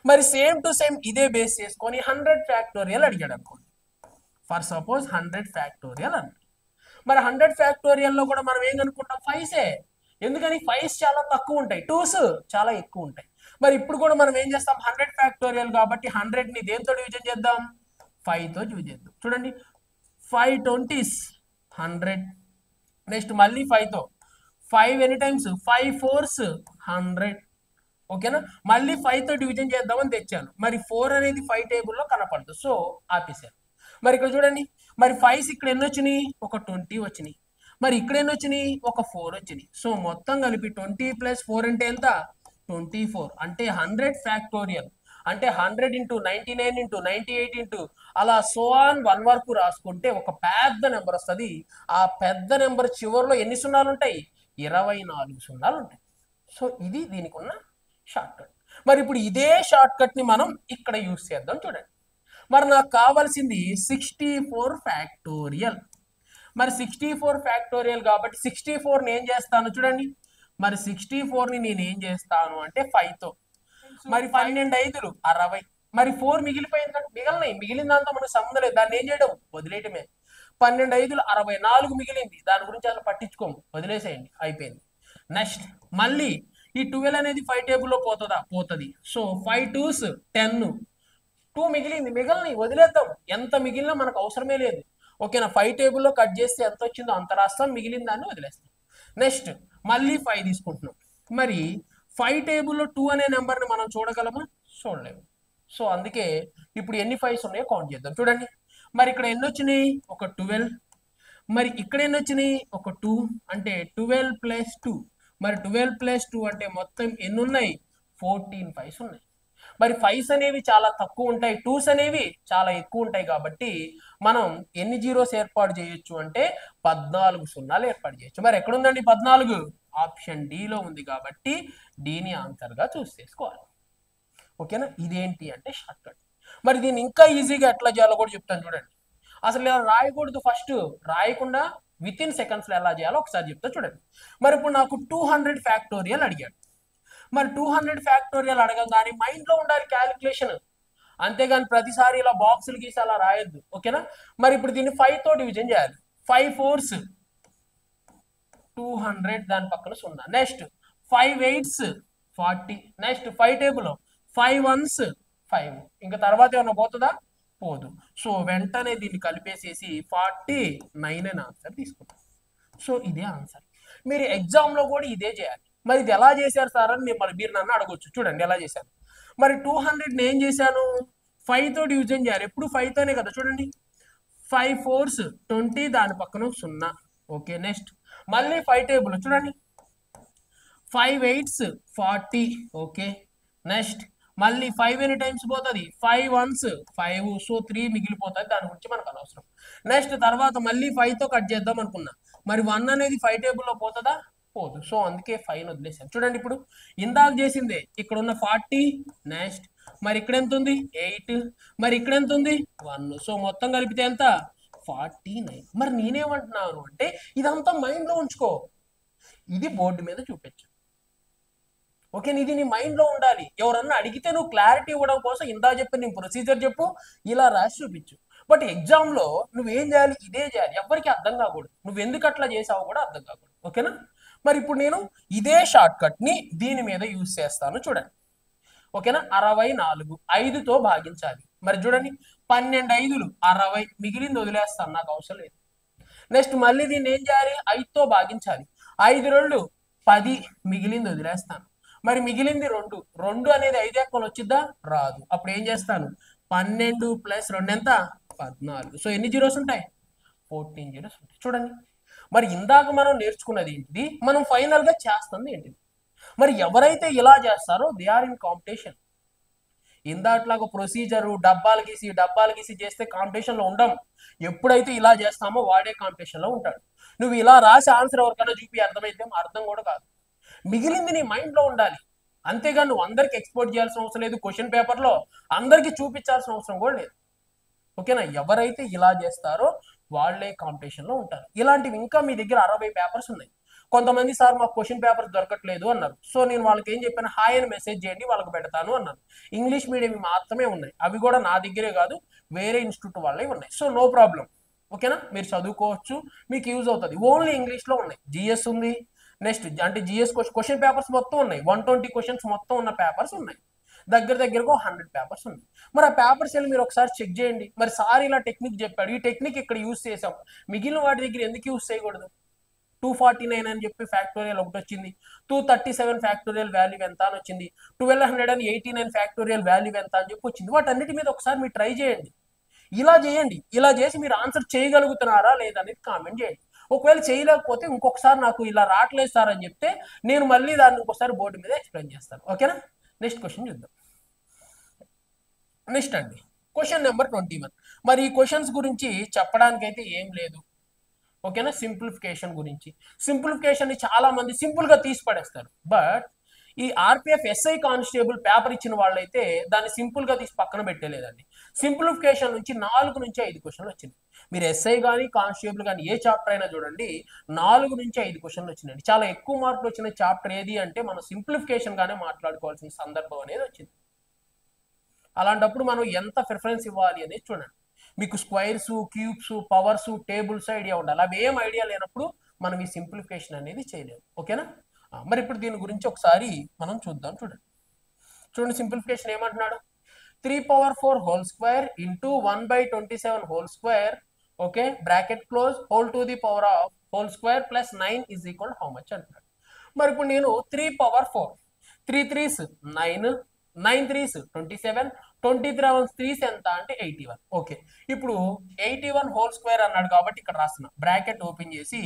మరి సేమ్ టు సేమ్ ఇదే బేస్ చేసుకొని 100 ఫ్యాక్టోరియల్ అడిగాడు అనుకోండి. ఫర్ సపోజ్ 100 ఫ్యాక్టోరియల్ అన్నాడు. మరి 100 ఫ్యాక్టోరియల్లో కూడా మనం ఏం కనుక్కుంటాం? 5సే. ఎందుకని? 5s చాలా తక్కువ ఉంటాయి, 2s చాలా ఎక్కువ ఉంటాయి. మరి ఇప్పుడు కూడా మనం ఏం చేస్తాం? 100 ఫ్యాక్టోరియల్ కాబట్టి 100ని దేంతో డివిజన్ చేద్దాం? 5 తో డివిజన్ చేద్దాం. చూడండి 5 20s 100. నెక్స్ట్ మళ్ళీ 5 తో 5 ఎన్ని టైమ్స్? 5 4s 100. ఓకేనా? మళ్ళీ 5 తో డివిజన్ చేద్దామని తెచ్చాను. మరి 4 అనేది 5 టేబుల్లో కనపడదు, సో ఆపేసాను. మరి ఇక్కడ చూడండి, మరి 5s ఇక్కడ ఎన్ని వచ్చినాయి? ఒక 20 వచ్చినాయి. మరి ఇక్కడ ఎన్ని వచ్చినాయి? ఒక 4 వచ్చినాయి. సో మొత్తం కలిపి 20 + 4 అంటే ఎంత? 24. అంటే 100 ఫ్యాక్టోరియల్ అంటే 100 × 99 × 98 అలా సో ఆన్ 1 వరకు రాసుకుంటే ఒక పెద్ద నెంబర్ వస్తుంది. ఆ పెద్ద నెంబర్ చివరిలో ఎన్ని సున్నాలు ఉంటాయి? 24 సున్నాలు ఉంటాయి. సో ఇది దీనికి ఉన్న షార్ట్ కట్. మరి ఇప్పుడు ఇదే షార్ట్ కట్ ని మనం ఇక్కడ యూస్ చేద్దాం. చూడండి, మరి నాకు కావాల్సింది 64 ఫ్యాక్టోరియల్. మరి 64 ఫ్యాక్టోరియల్ కాబట్టి 64ని ఏం చేస్తాను చూడండి. మరి 64ని నేను ఏం చేస్తాను అంటే 5 తో. మరి 12 5లు 60. మరి 4 మిగిలిపోయింది అంటే మిగిలిన దాంతో మనకు సంబంధం లేదు, దాన్ని ఏం చేయడం? వదిలేయటమే. 12 5లు 60, 4 మిగిలింది, దాని గురించి అసలు పట్టించుకోము, వదిలేసేయండి, అయిపోయింది. నెక్స్ట్ మళ్ళీ ఈ 12 అనేది 5 టేబుల్లో పోతుందా? పోతుంది. So 5 2s 10. 2 మిగిలింది, వదిలేద్దాం. ఎంత మిగిలినా మనకు అవసరమే లేదు, ఓకేనా. 5 టేబుల్లో కట్ చేస్తే ఎంత వచ్చిందో అంత రాస్తాం, మిగిలిన దాన్ని వదిలేస్తాం. నెక్స్ట్ మళ్ళీ 5 తీసుకుంటున్నాం. మరి 5 టేబుల్లో 2 అనే నెంబర్ని మనం చూడగలమా? చూడలేము. సో అందుకే ఇప్పుడు ఎన్ని 5s ఉన్నాయో కౌంట్ చేద్దాం. చూడండి, మరి ఇక్కడ ఎన్ని వచ్చినాయి? ఒక 12. మరి ఇక్కడ ఎన్ని వచ్చినాయి? ఒక 2. అంటే 12 + 2. మరి 12 + 2 అంటే మొత్తం ఎన్ని ఉన్నాయి? 14 5s ఉన్నాయి. మరి 5s అనేవి చాలా తక్కువ ఉంటాయి, 2s అనేవి చాలా ఎక్కువ ఉంటాయి కాబట్టి మనం ఎన్ని జీరోస్ ఏర్పాటు చేయొచ్చు అంటే 14 సున్నాలు ఏర్పాటు చేయొచ్చు. మరి ఎక్కడుందండి 14? ఆప్షన్ డిలో ఉంది కాబట్టి డిని ఆన్సర్గా చూస్ చేసుకోవాలి. ఓకేనా? ఇదేంటి అంటే షార్ట్ కట్. మరి దీన్ని ఇంకా ఈజీగా ఎట్లా చేయాలో కూడా చెప్తాను. చూడండి, అసలు ఇలా రాయకూడదు, ఫస్ట్ రాయకుండా విత్ ఇన్ సెకండ్స్లో ఎలా చేయాలో ఒకసారి చెప్తా. చూడండి, మరి ఇప్పుడు నాకు 200 ఫ్యాక్టోరియల్ అడిగాడు. మరి 200 ఫ్యాక్టోరియల్ అడగగానే మైండ్లో ఉండాలి క్యాలిక్యులేషన్, అంతేగాని ప్రతిసారి ఇలా బాక్సులు గీసి అలా రాయొద్దు, ఓకేనా. మరి ఇప్పుడు దీన్ని 5 తో డివిజన్ చేయాలి. 5 4s 200, దాని పక్కన 0. Next 5 8s 40. Next 5 table 5 1s 5. ఇంకా తర్వాత ఏమన్నా పోతుందా? పోదు. సో వెంటనే దీన్ని కలిపేసేసి 49 అని ఆన్సర్ తీసుకుంటాం. సో ఇదే ఆన్సర్. మీరు ఎగ్జామ్లో కూడా ఇదే చేయాలి. మరి ఇది ఎలా చేశారు సార్ అని మీరు నన్ను అడగొచ్చు. చూడండి ఎలా చేశాను. మరి 200ని ఏం చేశాను? 5 తో డివిజన్ చేయాలి. ఎప్పుడు 5 తోనే కదా. చూడండి 5 4s 20, దాని పక్కన 0. ఓకే, నెక్స్ట్ మళ్ళీ 5 టేబుల్ చూడండి 5 8s 40. ఓకే, నెక్స్ట్ మళ్ళీ 5 ఎన్ని టైమ్స్ పోతుంది? 5 1s 5. సో 3 మిగిలిపోతుంది, దాని గురించి మనకు అనవసరం. నెక్స్ట్ తర్వాత మళ్ళీ 5 తో కట్ చేద్దాం అనుకున్నా. మరి 1 అనేది 5 టేబుల్లో పోతుందా? పోదు. సో అందుకే 5 వదిలేసాను. చూడండి, ఇప్పుడు ఇందాక చేసిందే ఇక్కడ ఉన్న 40. నెక్స్ట్ మరి ఇక్కడ ఎంత ఉంది? 8. మరి ఇక్కడ ఎంత ఉంది? 1. సో మొత్తం కలిపితే ఎంత? 49. మరి నేనేమంటున్నాను అంటే ఇదంతా మైండ్లో ఉంచుకో, ఇది బోర్డు మీద చూపించు. ఓకే, ఇది నీ మైండ్లో ఉండాలి. ఎవరన్నా అడిగితే నువ్వు క్లారిటీ ఇవ్వడం కోసం ఇందా చెప్పి నీ ప్రొసీజర్ చెప్పు, ఇలా రాసి చూపించు. బట్ ఎగ్జామ్లో నువ్వేం చేయాలి, ఇదే చేయాలి. ఎవరికి అర్థం కాకూడదు, నువ్వు ఎందుకు అట్లా చేసావు కూడా అర్థం కాకూడదు. ఓకేనా? మరి ఇప్పుడు నేను ఇదే షార్ట్ కట్ని దీని మీద యూజ్ చేస్తాను చూడండి. ఓకేనా? 64 5తో భాగించాలి. మరి చూడండి, 12 5లు 60, మిగిలింది వదిలేస్తాను, నాకు అవసరం లేదు. నెక్స్ట్ మళ్ళీ దీన్ని ఏం చేయాలి, 5తో భాగించాలి. 5 2 10, మిగిలింది వదిలేస్తాను. మరి మిగిలింది 2, 2 అనేది 5 ఎక్కలు వచ్చిద్దా, రాదు. అప్పుడు ఏం చేస్తాను, 12 + 2 ఎంత, 14. సో ఎన్ని జీరోస్ ఉంటాయి, 14 జీరోస్ ఉంటాయి. చూడండి, మరి ఇందాక మనం నేర్చుకున్నది ఏంటిది, మనం ఫైనల్ గా చేస్తుంది ఏంటిది. మరి ఎవరైతే ఇలా చేస్తారో దే ఆర్ ఇన్ కాంపిటీషన్. ఇందాట్లాగా ప్రొసీజరు డబ్బాలు గీసి చేస్తే కాంపిటీషన్లో ఉండం. ఎప్పుడైతే ఇలా చేస్తామో వాడే కాంపిటీషన్లో ఉంటాడు. నువ్వు ఇలా రాసి ఆన్సర్ ఎవరికైనా చూపి అర్థమైతే అర్థం కూడా కాదు. మిగిలింది నీ మైండ్లో ఉండాలి. అంతేగా నువ్వు అందరికి ఎక్స్పోర్ట్ చేయాల్సిన అవసరం లేదు, క్వశ్చన్ పేపర్లో అందరికీ చూపించాల్సిన అవసరం కూడా లేదు. ఓకేనా? ఎవరైతే ఇలా చేస్తారో వాళ్ళే కాంపిటీషన్లో ఉంటారు. ఇలాంటివి ఇంకా మీ దగ్గర 60 పేపర్స్ ఉన్నాయి. కొంతమంది సార్ మాకు క్వశ్చన్ పేపర్స్ దొరకట్లేదు అన్నారు. సో నేను వాళ్ళకి ఏం చెప్పాను, హాయ్ అని మెసేజ్ చేయండి, వాళ్ళకి పెడతాను అన్నాను. ఇంగ్లీష్ మీడియం మాత్రమే ఉన్నాయి, అవి కూడా నా దగ్గరే కాదు, వేరే ఇన్స్టిట్యూట్ వాళ్ళే ఉన్నాయి. So no problem. ఓకేనా? మీరు చదువుకోవచ్చు, మీకు యూజ్ అవుతుంది. ఓన్లీ ఇంగ్లీష్లో ఉన్నాయి. జిఎస్ ఉంది, నెక్స్ట్ అంటే జిఎస్ క్వశ్చన్ పేపర్స్ మొత్తం ఉన్నాయి. 120 క్వశ్చన్స్ మొత్తం ఉన్న పేపర్స్ ఉన్నాయి. దగ్గరకు 100 పేపర్స్ ఉన్నాయి. మరి ఆ పేపర్స్ వెళ్ళి మీరు ఒకసారి చెక్ చేయండి. మరి సార్ ఇలా టెక్నిక్ చెప్పాడు, ఈ టెక్నిక్ ఇక్కడ యూజ్ చేసాం, మిగిలిన వాటి దగ్గర ఎందుకు యూజ్ చేయకూడదు? 249 అని చెప్పి ఫ్యాక్టోరియల్ ఒకటి వచ్చింది, 237 ఫ్యాక్టోరియల్ వాల్యూ ఎంత అని వచ్చింది, 1289 ఫ్యాక్టోరియల్ వాల్యూ ఎంత అని చెప్పి వచ్చింది. వాటన్నిటి మీద ఒకసారి మీరు ట్రై చేయండి. ఇలా చేయండి. ఇలా చేసి మీరు ఆన్సర్ చేయగలుగుతున్నారా లేదా అనేది కామెంట్ చేయండి. ఒకవేళ చేయలేకపోతే ఇంకొకసారి నాకు ఇలా రావట్లేదు సార్ అని చెప్తే నేను మళ్ళీ దాన్ని ఇంకొకసారి బోర్డు మీద ఎక్స్ప్లెయిన్ చేస్తాను. ఓకేనా? నెక్స్ట్ క్వశ్చన్ చూద్దాం. నెక్స్ట్ అండి, క్వశ్చన్ నెంబర్ 21. మరి ఈ క్వశ్చన్స్ గురించి చెప్పడానికైతే ఏం లేదు. ఓకేనా? సింప్లిఫికేషన్ గురించి, సింప్లిఫికేషన్ చాలా మంది సింపుల్ గా తీసి పడేస్తారు. బట్ ఈ ఆర్పిఎఫ్ ఎస్ఐ కానిస్టేబుల్ పేపర్ ఇచ్చిన వాళ్ళైతే దాన్ని సింపుల్ గా తీసి పక్కన పెట్టలేదండి. సింప్లిఫికేషన్ నుంచి 4 నుంచి 5 క్వశ్చన్లు వచ్చినాయి. మీరు ఎస్ఐ కానీ కానిస్టేబుల్ కానీ ఏ చాప్టర్ అయినా చూడండి, 4 నుంచి 5 క్వశ్చన్లు వచ్చినాయి. చాలా ఎక్కువ మార్కులు వచ్చిన చాప్టర్ ఏది అంటే మనం సింప్లిఫికేషన్ గానే మాట్లాడుకోవాల్సిన సందర్భం అనేది వచ్చింది. అలాంటప్పుడు మనం ఎంత ప్రిఫరెన్స్ ఇవ్వాలి అనేది చూడండి. మీకు squares, cubes, powers, tables idea ఉండాలి. అవి ఏం ఐడియా లేనప్పుడు మనం ఈ సింప్లిఫికేషన్ అనేది చేయలేము. ఓకేనా? మరి ఇప్పుడు దీని గురించి ఒకసారి మనం చూద్దాం. చూడండి సింప్లిఫికేషన్ ఏమంటున్నాడు, 3/4 whole square into 1/27 whole square, okay, bracket close, whole to the power of whole square plus 9 is equal how much అంటున్నాడు. మరి ఇప్పుడు నేను 3/4, 3 3s 9, 9 3s 27, 23 3s ఎంత అంటే 81. ఓకే, ఇప్పుడు 81 హోల్ స్క్వేర్ అన్నాడు కాబట్టి ఇక్కడ రాసిన బ్రాకెట్ ఓపెన్ చేసి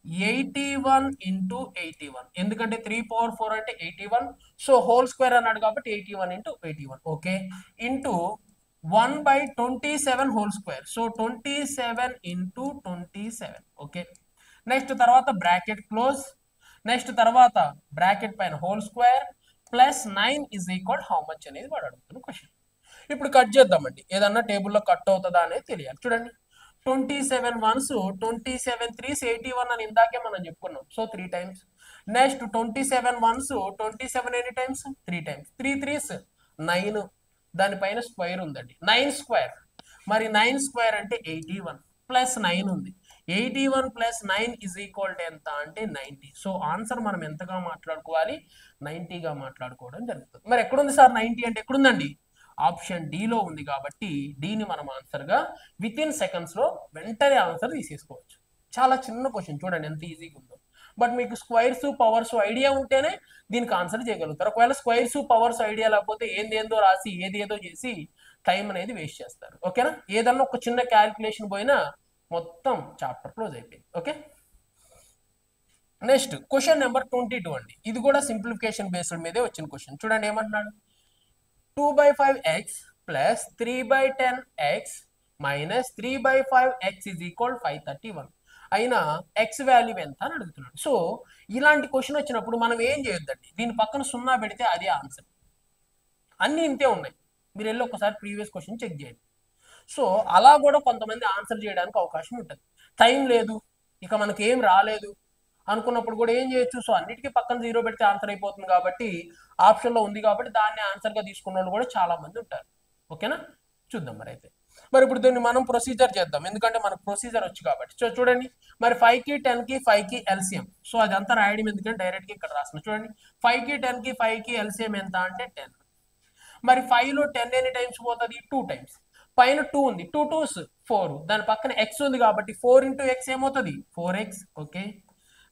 81 ఇంటూ 81, ఎందుకంటే 3/4 అంటే 81, సో హోల్ స్క్వేర్ అన్నాడు కాబట్టి 81 into 81. Okay, into 1/27 whole square, so 27 into 27. Okay, next తర్వాత బ్రాకెట్ క్లోజ్, నెక్స్ట్ తర్వాత బ్రాకెట్ పైన whole square plus 9 is equal how much అనేది వాడు అడుగుతున్న క్వశ్చన్. ఇప్పుడు కట్ చేద్దామండి, ఏదన్నా టేబుల్లో కట్ అవుతుందా అనేది తెలియాలి. చూడండి, 27 1s 27 3s 81 అని ఇందాకే మనం చెప్పుకున్నాం, సో 3 టైమ్స్. నెక్స్ట్ 27 1s 27 ఎన్ని టైమ్స్, 3 టైమ్స్. 3 3s 9, దానిపైన స్క్వేర్ ఉందండి, 9 స్క్వేర్. మరి 9 స్క్వేర్ అంటే 81 ప్లస్ 9 ఉంది, 81 ప్లస్ 9 ఈజ్ ఈక్వల్ టు ఎంత అంటే 90. సో ఆన్సర్ మనం ఎంతగా మాట్లాడుకోవాలి, 90గా మాట్లాడుకోవడం జరుగుతుంది. మరి ఎక్కడుంది సార్ 90 అంటే, ఎక్కడుందండి, ఆప్షన్ డిలో ఉంది. కాబట్టి దీన్ని మనం ఆన్సర్గా విత్ ఇన్ సెకండ్స్లో వెంటనే ఆన్సర్ తీసేసుకోవచ్చు. చాలా చిన్న క్వశ్చన్, చూడండి ఎంత ఈజీగా ఉందో. బట్ మీకు స్క్వైర్స్, పవర్స్ ఐడియా ఉంటేనే దీనికి ఆన్సర్ చేయగలుగుతారు. ఒకవేళ స్క్వైర్స్, పవర్స్ ఐడియా లేకపోతే ఏందేందో రాసి ఏదేదో చేసి టైం అనేది వేస్ట్ చేస్తారు. ఓకేనా? ఏదన్నా ఒక చిన్న క్యాలిక్యులేషన్ పోయినా మొత్తం చాప్టర్ క్లోజ్ అయిపోయింది. ఓకే, నెక్స్ట్ క్వశ్చన్ నెంబర్ 22 అండి. ఇది కూడా సింప్లిఫికేషన్ బేస్డ్ మీదే వచ్చిన క్వశ్చన్. చూడండి ఏమంటున్నాడు, 2/5x plus 3/10x minus 3/5x is equal 531 అయినా x వాల్యూ ఎంత అని అడుగుతున్నాడు. సో ఇలాంటి క్వశ్చన్ వచ్చినప్పుడు మనం ఏం చేయొద్దండి, దీని పక్కన 0 పెడితే అది ఆన్సర్. అన్నీ ఇంతే ఉన్నాయి, మీరు వెళ్ళి ఒకసారి ప్రీవియస్ క్వశ్చన్ చెక్ చేయండి. సో అలా కూడా కొంతమంది ఆన్సర్ చేయడానికి అవకాశం ఉంటుంది. టైం లేదు, ఇక మనకి ఏం రాలేదు అనుకున్నప్పుడు కూడా ఏం చేయొచ్చు, సో అన్నిటికీ పక్కన 0 పెడితే ఆన్సర్ అయిపోతుంది కాబట్టి ఆప్షన్లో ఉంది కాబట్టి దాన్ని ఆన్సర్గా తీసుకున్న వాళ్ళు కూడా చాలా మంది ఉంటారు. ఓకేనా, చూద్దాం మరి అయితే. మరి ఇప్పుడు దీన్ని మనం ప్రొసీజర్ చేద్దాం, ఎందుకంటే మనకు ప్రొసీజర్ వచ్చి కాబట్టి. సో చూడండి, మరి 5కి 10కి 5కి ఎల్సిఎం. సో అదంతా రాయడం ఎందుకంటే డైరెక్ట్గా ఇక్కడ రాసిన. చూడండి, 5కి 10కి 5కి ఎల్సిఎం ఎంత అంటే 10. మరి 5లో 10 ఎన్ని టైమ్స్ పోతుంది? 2 టైమ్స్. పైన 2 ఉంది, 2 2s 4, దాని పక్కన x ఉంది కాబట్టి 4 × x ఏమవుతుంది? 4x. ఓకే,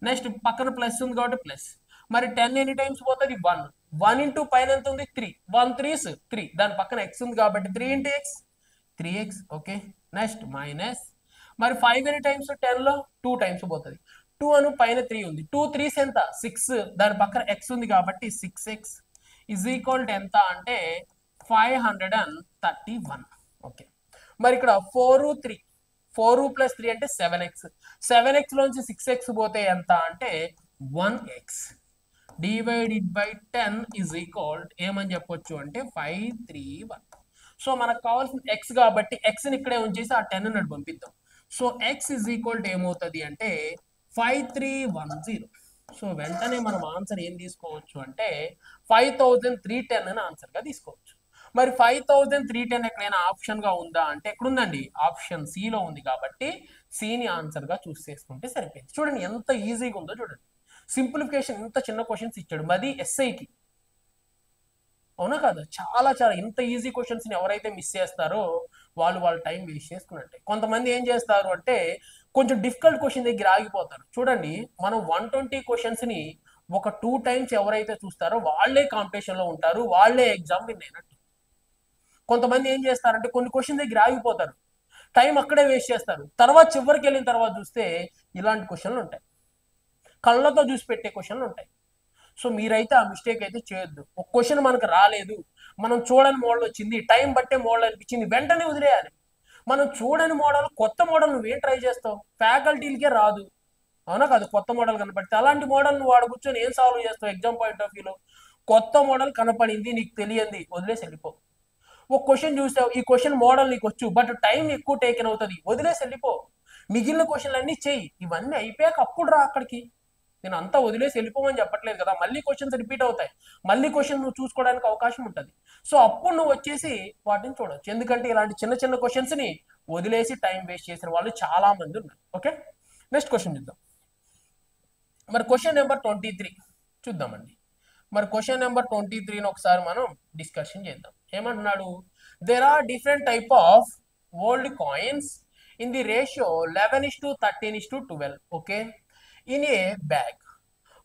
నెక్స్ట్ పక్కన ప్లస్ ఉంది కాబట్టి ప్లస్. మరి 10 ఎన్ని టైమ్స్ పోతుంది? 1. 1 × పైన ఎంత ఉంది? 3. 1 3s 3, దాని పక్కన x ఉంది కాబట్టి 3 × x 3x. Okay, next minus. మరి 5 ఎన్ని టైమ్స్ 10లో? 2 టైమ్స్ పోతుంది. 2 అను పైన 3 ఉంది, 2 3s ఎంత? 6, దాని పక్కన x ఉంది కాబట్టి 6x ఈజ్ ఈక్వల్ టు ఎంత అంటే 531. ఓకే, మరి ఇక్కడ 4 3, 4 + 3 అంటే 7x. 7x లోంచి 6x పోతే ఎంత అంటే 1x divided by 10 is equal ఏమని చెప్పొచ్చు అంటే 531. సో మనకు కావాల్సిన x కాబట్టి xని ఇక్కడే ఉంచేసి ఆ 10 నటు పంపిద్దాం. సో x ఈజ్ ఈక్వల్ ఏమవుతుంది అంటే 5310. సో వెంటనే మనం ఆన్సర్ ఏం తీసుకోవచ్చు అంటే 5310 అని ఆన్సర్గా తీసుకోవచ్చు. మరి 5310 ఎక్కడైనా ఆప్షన్గా ఉందా అంటే ఎక్కడుందండి? ఆప్షన్ సిలో ఉంది కాబట్టి సిని ఆన్సర్గా చూస్ చేసుకుంటే సరిపోయింది. చూడండి ఎంత ఈజీగా ఉందో చూడండి, సింప్లిఫికేషన్. ఇంత చిన్న క్వశ్చన్స్ ఇచ్చాడు, మరి ఎస్ఐకి. అవునా కాదు? చాలా చాలా ఇంత ఈజీ క్వశ్చన్స్ని ఎవరైతే మిస్ చేస్తారో వాళ్ళ టైం వేస్ట్ చేసుకున్నట్టే. కొంతమంది ఏం చేస్తారు అంటే కొంచెం డిఫికల్ట్ క్వశ్చన్ దగ్గర ఆగిపోతారు. చూడండి, మనం 120 క్వశ్చన్స్ని ఒక 2 టైమ్స్ ఎవరైతే చూస్తారో వాళ్ళే కాంపిటీషన్లో ఉంటారు, వాళ్ళే ఎగ్జామ్ విన్ అయినట్టు. కొంతమంది ఏం చేస్తారంటే కొన్ని క్వశ్చన్ దగ్గర ఆగిపోతారు, టైం అక్కడే వేస్ట్ చేస్తారు. తర్వాత చివరికి వెళ్ళిన తర్వాత చూస్తే ఇలాంటి క్వశ్చన్లు ఉంటాయి, కళ్ళతో చూసి పెట్టే క్వశ్చన్లు ఉంటాయి. సో మీరైతే ఆ మిస్టేక్ అయితే చేయొద్దు. ఒక క్వశ్చన్ మనకు రాలేదు, మనం చూడని మోడల్ వచ్చింది, టైం బట్టే మోడల్ అనిపించింది, వెంటనే వదిలేయాలి. మనం చూడని మోడల్, కొత్త మోడల్ నువ్వేం ట్రై చేస్తావు? ఫ్యాకల్టీలకే రాదు, అవునా కాదు? కొత్త మోడల్ కనపడితే అలాంటి మోడల్ నువ్వు వాడు కూర్చొని ఏం సాల్వ్ చేస్తావు ఎగ్జామ్ పాయింట్ ఆఫ్ వ్యూలో? కొత్త మోడల్ కనపడింది, నీకు తెలియంది, వదిలేసి వెళ్ళిపో. ఒక క్వశ్చన్ చూసావు, ఈ క్వశ్చన్ మోడల్ నీకు వచ్చు బట్ టైం ఎక్కువ టేకెన్ అవుతుంది, వదిలేసి వెళ్ళిపో. మిగిలిన క్వశ్చన్లు అన్నీ చెయ్యి, ఇవన్నీ అయిపోయాక అప్పుడు రా అక్కడికి. నేను అంతా వదిలేసి వెళ్ళిపోమని చెప్పట్లేదు కదా, మళ్ళీ క్వశ్చన్స్ రిపీట్ అవుతాయి, మళ్ళీ క్వశ్చన్ నువ్వు చూసుకోవడానికి అవకాశం ఉంటుంది. సో అప్పుడు నువ్వు వచ్చేసి వాటిని చూడవచ్చు. ఎందుకంటే ఇలాంటి చిన్న చిన్న క్వశ్చన్స్ని వదిలేసి టైం వేస్ట్ చేసిన వాళ్ళు చాలా మంది ఉన్నారు. ఓకే, నెక్స్ట్ క్వశ్చన్ చూద్దాం. మరి క్వశ్చన్ నెంబర్ 23 చూద్దామండి. మరి క్వశ్చన్ నెంబర్ 23ని ఒకసారి మనం డిస్కషన్ చేద్దాం. ఏమంటున్నాడు? There are different type of old coins in the ratio 11:13:12. Okay, in a bag